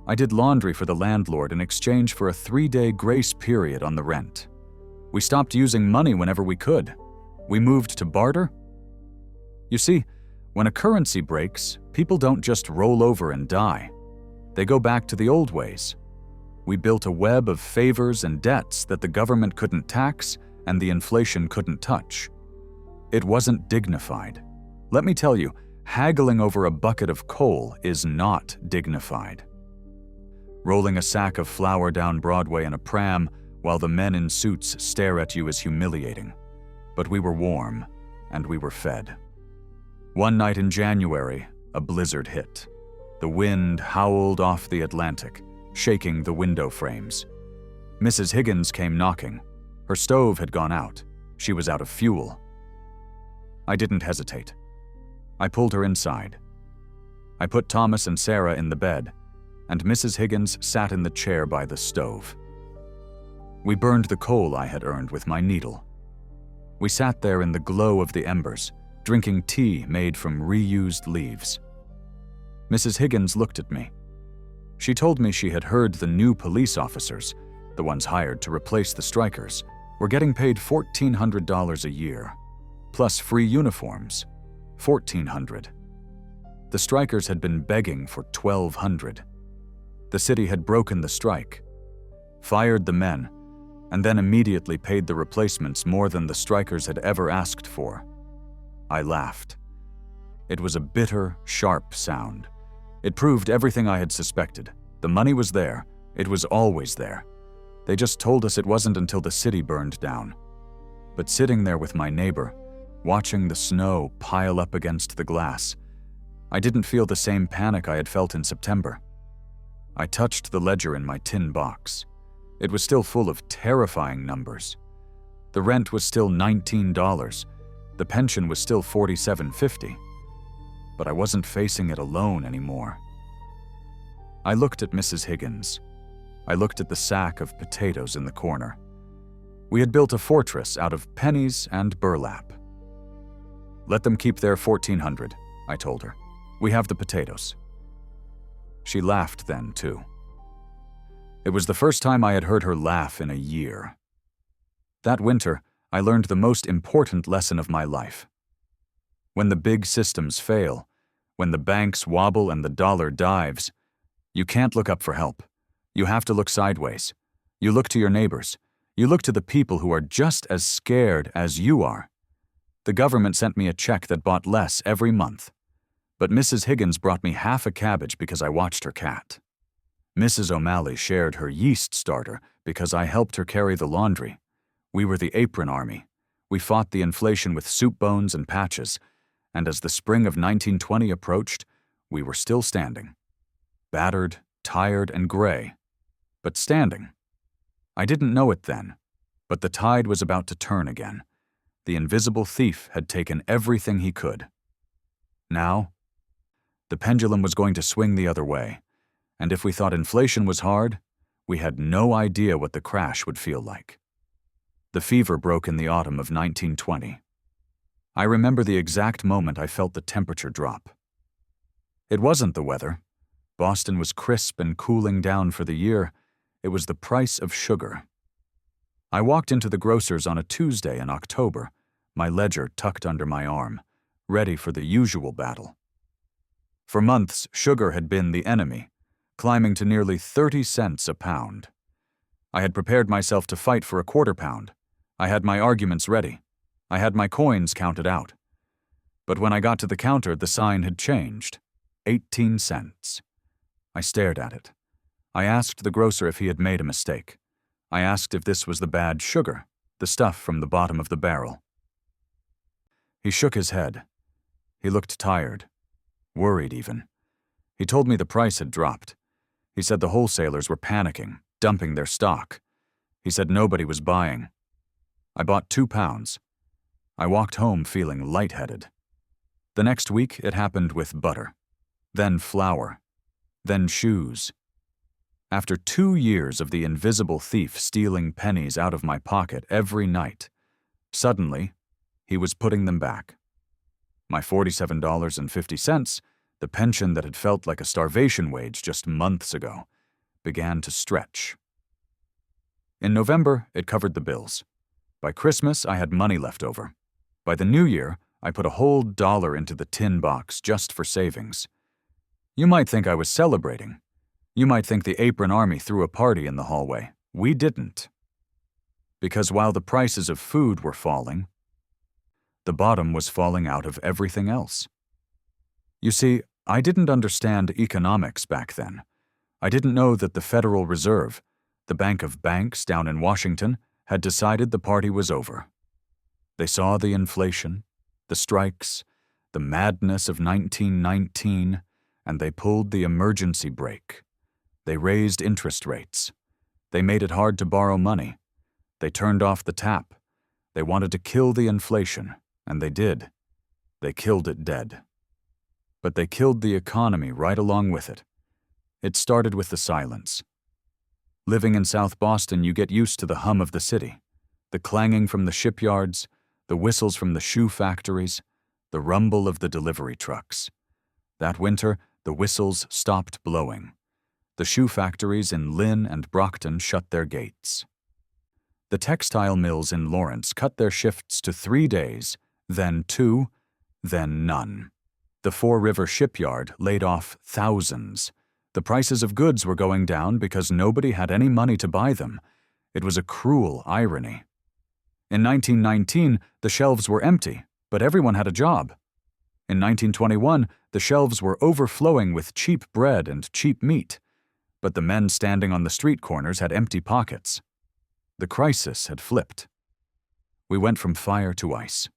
I did laundry for the landlord in exchange for a 3-day grace period on the rent. We stopped using money whenever we could. We moved to barter. You see, when a currency breaks, people don't just roll over and die. They go back to the old ways. We built a web of favors and debts that the government couldn't tax and the inflation couldn't touch. It wasn't dignified. Let me tell you, haggling over a bucket of coal is not dignified. Rolling a sack of flour down Broadway in a pram while the men in suits stare at you is humiliating. But we were warm, and we were fed. One night in January, a blizzard hit. The wind howled off the Atlantic, shaking the window frames. Mrs. Higgins came knocking. Her stove had gone out. She was out of fuel. I didn't hesitate. I pulled her inside. I put Thomas and Sarah in the bed, and Mrs. Higgins sat in the chair by the stove. We burned the coal I had earned with my needle. We sat there in the glow of the embers, drinking tea made from reused leaves. Mrs. Higgins looked at me. She told me she had heard the new police officers, the ones hired to replace the strikers, were getting paid $1,400 a year, plus free uniforms. $1,400. The strikers had been begging for $1,200. The city had broken the strike, fired the men, and then immediately paid the replacements more than the strikers had ever asked for. I laughed. It was a bitter, sharp sound. It proved everything I had suspected. The money was there. It was always there. They just told us it wasn't until the city burned down. But sitting there with my neighbor, watching the snow pile up against the glass, I didn't feel the same panic I had felt in September. I touched the ledger in my tin box. It was still full of terrifying numbers. The rent was still $19. The pension was still $47.50. But I wasn't facing it alone anymore. I looked at Mrs. Higgins. I looked at the sack of potatoes in the corner. We had built a fortress out of pennies and burlap. "Let them keep their $1,400, I told her. "We have the potatoes." She laughed then, too. It was the first time I had heard her laugh in a year. That winter, I learned the most important lesson of my life. When the big systems fail, when the banks wobble and the dollar dives, you can't look up for help. You have to look sideways. You look to your neighbors. You look to the people who are just as scared as you are. The government sent me a check that bought less every month. But Mrs. Higgins brought me half a cabbage because I watched her cat. Mrs. O'Malley shared her yeast starter because I helped her carry the laundry. We were the Apron Army. We fought the inflation with soup bones and patches, and as the spring of 1920 approached, we were still standing. Battered, tired, and gray, but standing. I didn't know it then, but the tide was about to turn again. The invisible thief had taken everything he could. Now, the pendulum was going to swing the other way, and if we thought inflation was hard, we had no idea what the crash would feel like. The fever broke in the autumn of 1920. I remember the exact moment I felt the temperature drop. It wasn't the weather. Boston was crisp and cooling down for the year. It was the price of sugar. I walked into the grocer's on a Tuesday in October, my ledger tucked under my arm, ready for the usual battle. For months, sugar had been the enemy, climbing to nearly 30 cents a pound. I had prepared myself to fight for a quarter pound. I had my arguments ready. I had my coins counted out. But when I got to the counter, the sign had changed. 18 cents. I stared at it. I asked the grocer if he had made a mistake. I asked if this was the bad sugar, the stuff from the bottom of the barrel. He shook his head. He looked tired, worried even. He told me the price had dropped. He said the wholesalers were panicking, dumping their stock. He said nobody was buying. I bought 2 pounds. I walked home feeling lightheaded. The next week, it happened with butter, then flour, then shoes. After 2 years of the invisible thief stealing pennies out of my pocket every night, suddenly, he was putting them back. My $47.50, the pension that had felt like a starvation wage just months ago, began to stretch. In November, it covered the bills. By Christmas, I had money left over. By the new year, I put a whole $1 into the tin box just for savings. You might think I was celebrating. You might think the Apron Army threw a party in the hallway. We didn't. Because while the prices of food were falling, the bottom was falling out of everything else. You see, I didn't understand economics back then. I didn't know that the Federal Reserve, the bank of banks down in Washington, had decided the party was over. They saw the inflation, the strikes, the madness of 1919, and they pulled the emergency brake. They raised interest rates. They made it hard to borrow money. They turned off the tap. They wanted to kill the inflation, and they did. They killed it dead. But they killed the economy right along with it. It started with the silence. Living in South Boston, you get used to the hum of the city, the clanging from the shipyards, the whistles from the shoe factories, the rumble of the delivery trucks. That winter, the whistles stopped blowing. The shoe factories in Lynn and Brockton shut their gates. The textile mills in Lawrence cut their shifts to 3 days, then 2, then none. The Four River shipyard laid off thousands. The prices of goods were going down because nobody had any money to buy them. It was a cruel irony. In 1919, the shelves were empty, but everyone had a job. In 1921, the shelves were overflowing with cheap bread and cheap meat, but the men standing on the street corners had empty pockets. The crisis had flipped. We went from fire to ice.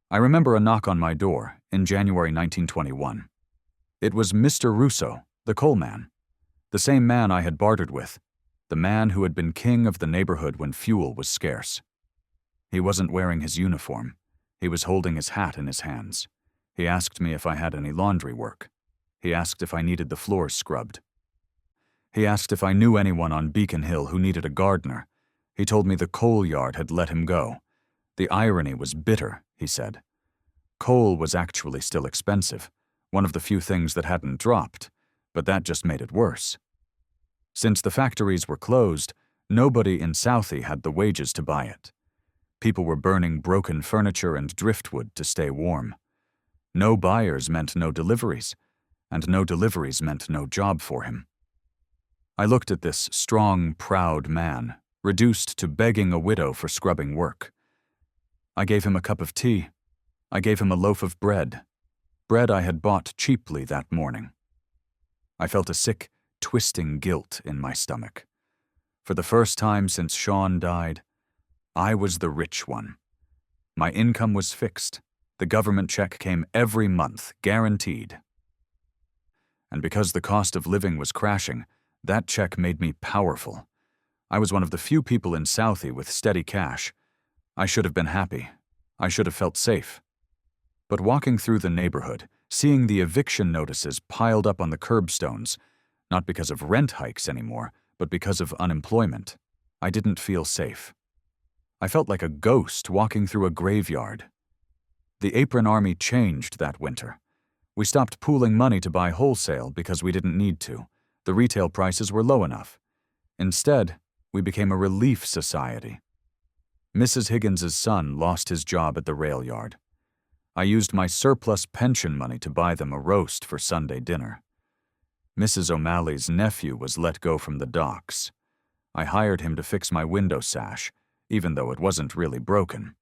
I remember a knock on my door in January 1921. It was Mr. Russo, the coal man, the same man I had bartered with, the man who had been king of the neighborhood when fuel was scarce. He wasn't wearing his uniform. He was holding his hat in his hands. He asked me if I had any laundry work. He asked if I needed the floors scrubbed. He asked if I knew anyone on Beacon Hill who needed a gardener. He told me the coal yard had let him go. The irony was bitter, he said. Coal was actually still expensive, one of the few things that hadn't dropped, but that just made it worse. Since the factories were closed, nobody in Southie had the wages to buy it. People were burning broken furniture and driftwood to stay warm. No buyers meant no deliveries, and no deliveries meant no job for him. I looked at this strong, proud man, reduced to begging a widow for scrubbing work. I gave him a cup of tea. I gave him a loaf of bread I had bought cheaply that morning. I felt a sick, twisting guilt in my stomach. For the first time since Sean died, I was the rich one. My income was fixed. The government check came every month, guaranteed. And because the cost of living was crashing, that check made me powerful. I was one of the few people in Southie with steady cash. I should have been happy. I should have felt safe. But walking through the neighborhood, seeing the eviction notices piled up on the curbstones, not because of rent hikes anymore, but because of unemployment, I didn't feel safe. I felt like a ghost walking through a graveyard. The Apron Army changed that winter. We stopped pooling money to buy wholesale because we didn't need to. The retail prices were low enough. Instead, we became a relief society. Mrs. Higgins's son lost his job at the rail yard. I used my surplus pension money to buy them a roast for Sunday dinner. Mrs. O'Malley's nephew was let go from the docks. I hired him to fix my window sash, even though it wasn't really broken,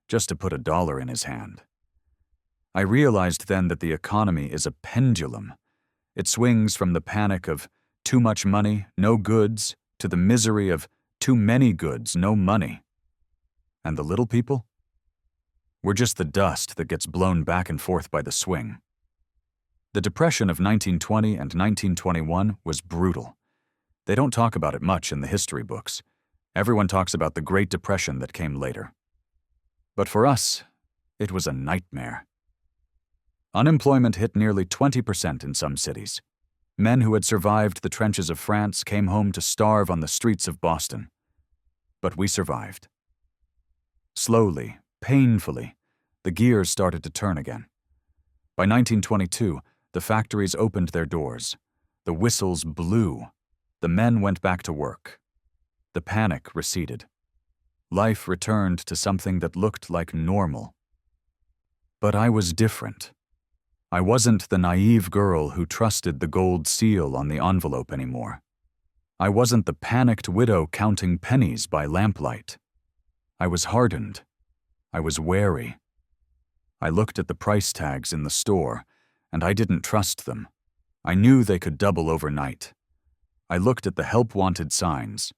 just to put $1 in his hand. I realized then that the economy is a pendulum. It swings from the panic of too much money, no goods, to the misery of too many goods, no money. And the little people? We're just the dust that gets blown back and forth by the swing. The Depression of 1920 and 1921 was brutal. They don't talk about it much in the history books. Everyone talks about the Great Depression that came later. But for us, it was a nightmare. Unemployment hit nearly 20% in some cities. Men who had survived the trenches of France came home to starve on the streets of Boston. But we survived. Slowly, painfully, the gears started to turn again. By 1922, the factories opened their doors. The whistles blew. The men went back to work. The panic receded. Life returned to something that looked like normal. But I was different. I wasn't the naive girl who trusted the gold seal on the envelope anymore. I wasn't the panicked widow counting pennies by lamplight. I was hardened. I was wary. I looked at the price tags in the store, and I didn't trust them. I knew they could double overnight. I looked at the help-wanted signs,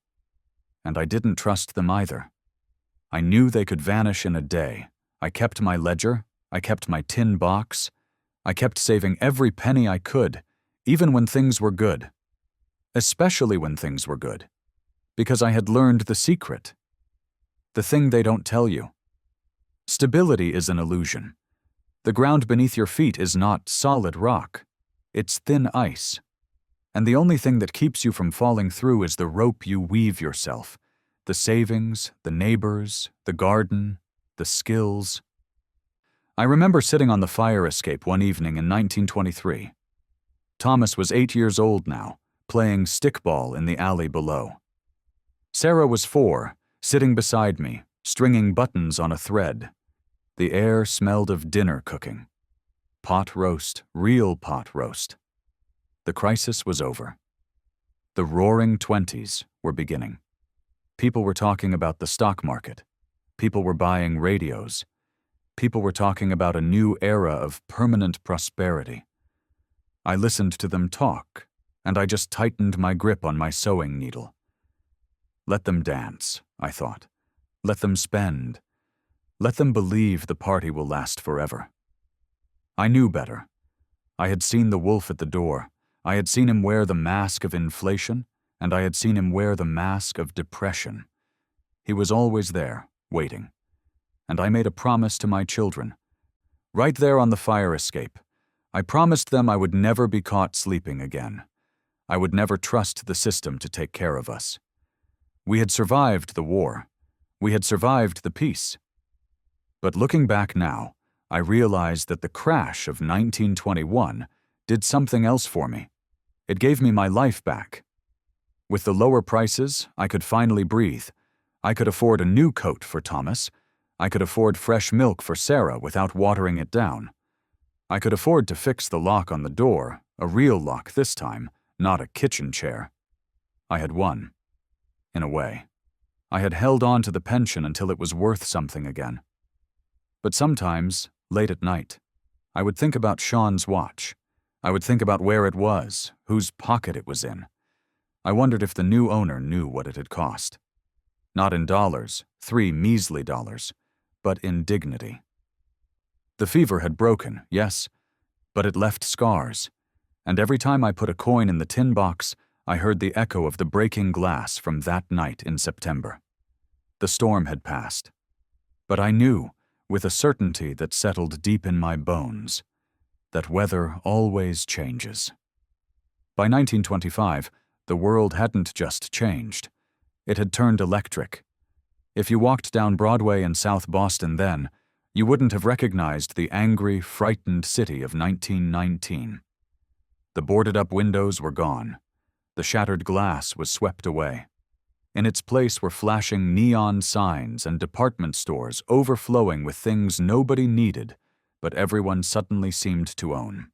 and I didn't trust them either. I knew they could vanish in a day. I kept my ledger. I kept my tin box. I kept saving every penny I could, even when things were good. Especially when things were good, because I had learned the secret. The thing they don't tell you. Stability is an illusion. The ground beneath your feet is not solid rock. It's thin ice. And the only thing that keeps you from falling through is the rope you weave yourself. The savings, the neighbors, the garden, the skills. I remember sitting on the fire escape one evening in 1923. Thomas was 8 years old now, playing stickball in the alley below. Sarah was 4, sitting beside me, stringing buttons on a thread. The air smelled of dinner cooking. Pot roast, real pot roast. The crisis was over. The roaring 20s were beginning. People were talking about the stock market. People were buying radios. People were talking about a new era of permanent prosperity. I listened to them talk, and I just tightened my grip on my sewing needle. Let them dance, I thought. Let them spend. Let them believe the party will last forever. I knew better. I had seen the wolf at the door. I had seen him wear the mask of inflation, and I had seen him wear the mask of depression. He was always there, waiting. And I made a promise to my children. Right there on the fire escape, I promised them I would never be caught sleeping again. I would never trust the system to take care of us. We had survived the war. We had survived the peace. But looking back now, I realized that the crash of 1921 did something else for me. It gave me my life back. With the lower prices, I could finally breathe. I could afford a new coat for Thomas. I could afford fresh milk for Sarah without watering it down. I could afford to fix the lock on the door, a real lock this time, not a kitchen chair. I had won. In a way. I had held on to the pension until it was worth something again. But sometimes, late at night, I would think about Sean's watch. I would think about where it was, whose pocket it was in. I wondered if the new owner knew what it had cost. Not in dollars, 3 measly dollars, but in dignity. The fever had broken, yes, but it left scars, and every time I put a coin in the tin box, I heard the echo of the breaking glass from that night in September. The storm had passed, but I knew, with a certainty that settled deep in my bones, that weather always changes. By 1925, the world hadn't just changed. It had turned electric. If you walked down Broadway in South Boston then, you wouldn't have recognized the angry, frightened city of 1919. The boarded-up windows were gone. The shattered glass was swept away. In its place were flashing neon signs and department stores overflowing with things nobody needed, but everyone suddenly seemed to own.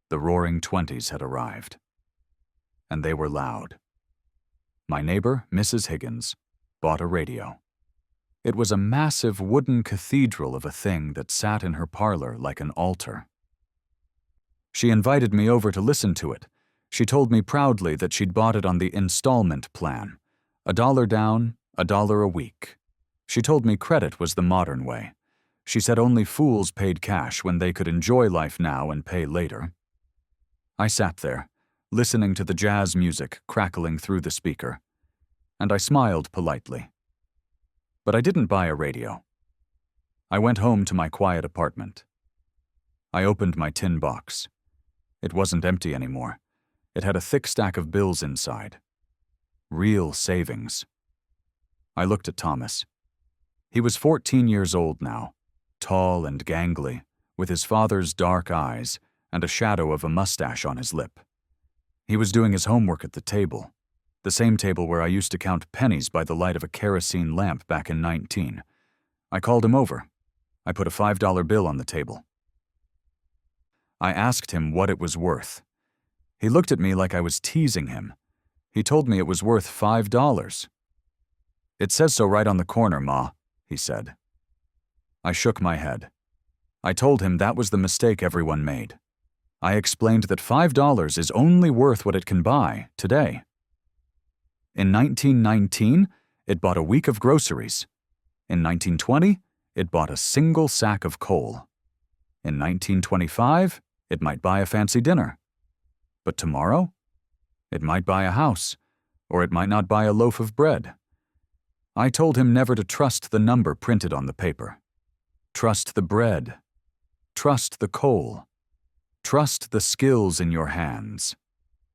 The Roaring Twenties had arrived. And they were loud. My neighbor, Mrs. Higgins, bought a radio. It was a massive wooden cathedral of a thing that sat in her parlor like an altar. She invited me over to listen to it. She told me proudly that she'd bought it on the installment plan. $1 down, $1 a week. She told me credit was the modern way. She said only fools paid cash when they could enjoy life now and pay later. I sat there, listening to the jazz music crackling through the speaker, and I smiled politely. But I didn't buy a radio. I went home to my quiet apartment. I opened my tin box. It wasn't empty anymore. It had a thick stack of bills inside. Real savings. I looked at Thomas. He was 14 years old now, tall and gangly, with his father's dark eyes and a shadow of a mustache on his lip. He was doing his homework at the table, the same table where I used to count pennies by the light of a kerosene lamp back in 19. I called him over. I put a $5 bill on the table. I asked him what it was worth. He looked at me like I was teasing him. He told me it was worth $5. "It says so right on the corner, Ma," he said. I shook my head. I told him that was the mistake everyone made. I explained that $5 is only worth what it can buy today. In 1919, it bought a week of groceries. In 1920, it bought a single sack of coal. In 1925, it might buy a fancy dinner. But tomorrow, it might buy a house, or it might not buy a loaf of bread. I told him never to trust the number printed on the paper. Trust the bread. Trust the coal. Trust the skills in your hands.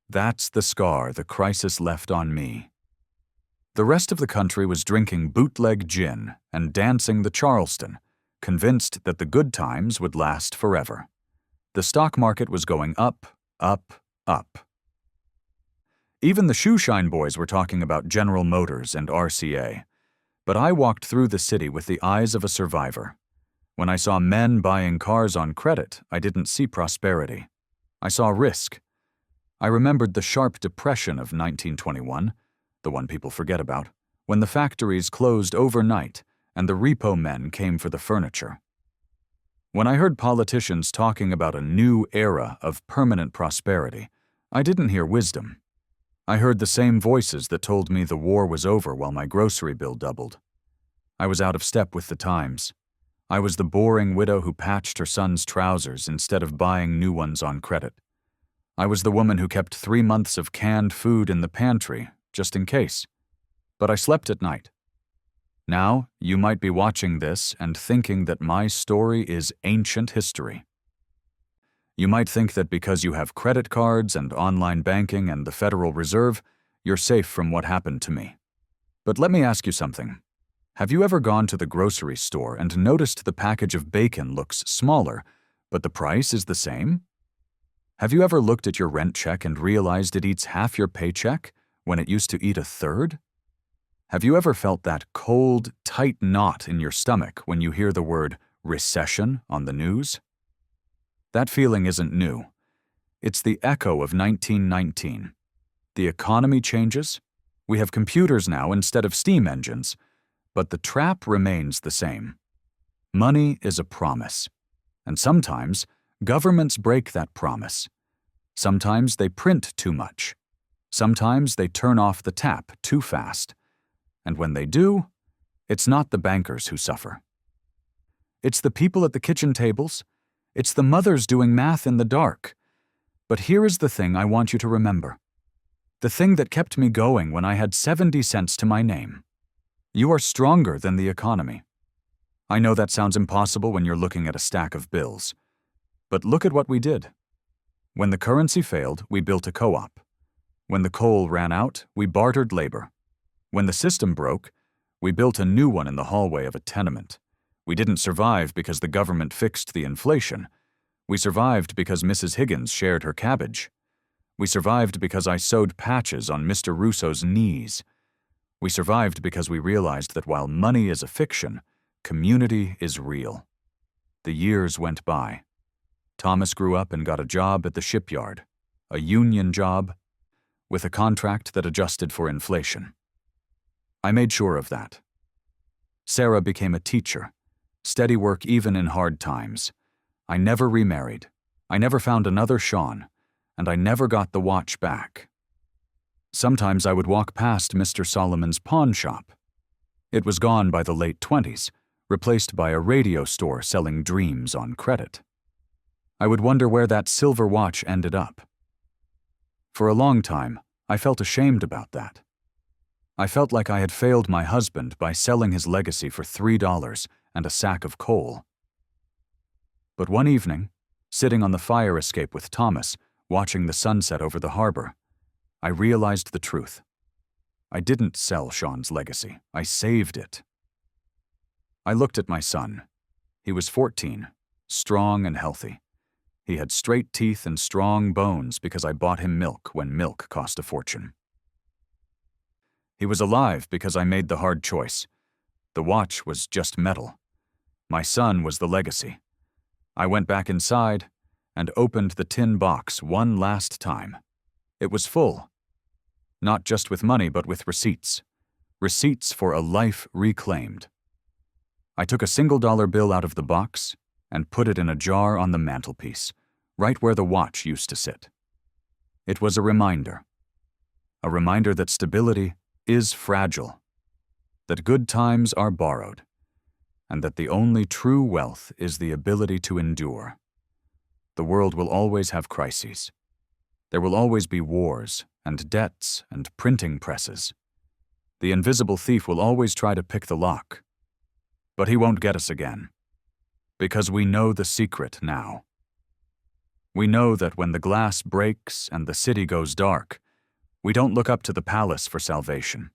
That's the scar the crisis left on me. The rest of the country was drinking bootleg gin and dancing the Charleston, convinced that the good times would last forever. The stock market was going up, up, up. Even the shoeshine boys were talking about General Motors and RCA. But I walked through the city with the eyes of a survivor. When I saw men buying cars on credit, I didn't see prosperity. I saw risk. I remembered the sharp depression of 1921, the one people forget about, when the factories closed overnight and the repo men came for the furniture. When I heard politicians talking about a new era of permanent prosperity, I didn't hear wisdom. I heard the same voices that told me the war was over while my grocery bill doubled. I was out of step with the times. I was the boring widow who patched her son's trousers instead of buying new ones on credit. I was the woman who kept 3 months of canned food in the pantry, just in case. But I slept at night. Now, you might be watching this and thinking that my story is ancient history. You might think that because you have credit cards and online banking and the Federal Reserve, you're safe from what happened to me. But let me ask you something. Have you ever gone to the grocery store and noticed the package of bacon looks smaller, but the price is the same? Have you ever looked at your rent check and realized it eats half your paycheck when it used to eat a third? Have you ever felt that cold, tight knot in your stomach when you hear the word recession on the news? That feeling isn't new. It's the echo of 1919. The economy changes. We have computers now instead of steam engines, but the trap remains the same. Money is a promise, and sometimes governments break that promise. Sometimes they print too much. Sometimes they turn off the tap too fast. And when they do, it's not the bankers who suffer. It's the people at the kitchen tables. It's the mothers doing math in the dark. But here is the thing I want you to remember. The thing that kept me going when I had 70 cents to my name. You are stronger than the economy. I know that sounds impossible when you're looking at a stack of bills. But look at what we did. When the currency failed, we built a co-op. When the coal ran out, we bartered labor. When the system broke, we built a new one in the hallway of a tenement. We didn't survive because the government fixed the inflation. We survived because Mrs. Higgins shared her cabbage. We survived because I sewed patches on Mr. Russo's knees. We survived because we realized that while money is a fiction, community is real. The years went by. Thomas grew up and got a job at the shipyard, a union job, with a contract that adjusted for inflation. I made sure of that. Sarah became a teacher, steady work even in hard times. I never remarried. I never found another Sean, and I never got the watch back. Sometimes I would walk past Mr. Solomon's pawn shop. It was gone by the late 20s, replaced by a radio store selling dreams on credit. I would wonder where that silver watch ended up. For a long time, I felt ashamed about that. I felt like I had failed my husband by selling his legacy for $3 and a sack of coal. But one evening, sitting on the fire escape with Thomas, watching the sunset over the harbor, I realized the truth. I didn't sell Sean's legacy. I saved it. I looked at my son. He was 14, strong and healthy. He had straight teeth and strong bones because I bought him milk when milk cost a fortune. He was alive because I made the hard choice. The watch was just metal. My son was the legacy. I went back inside and opened the tin box one last time. It was full. Not just with money, but with receipts. Receipts for a life reclaimed. I took a $1 bill out of the box and put it in a jar on the mantelpiece, right where the watch used to sit. It was a reminder that stability is fragile, that good times are borrowed, and that the only true wealth is the ability to endure. The world will always have crises. There will always be wars and debts and printing presses. The invisible thief will always try to pick the lock. But he won't get us again, because we know the secret now. We know that when the glass breaks and the city goes dark, we don't look up to the palace for salvation.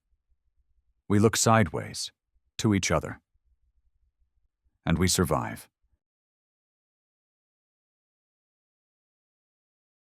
We look sideways, to each other. And we survive.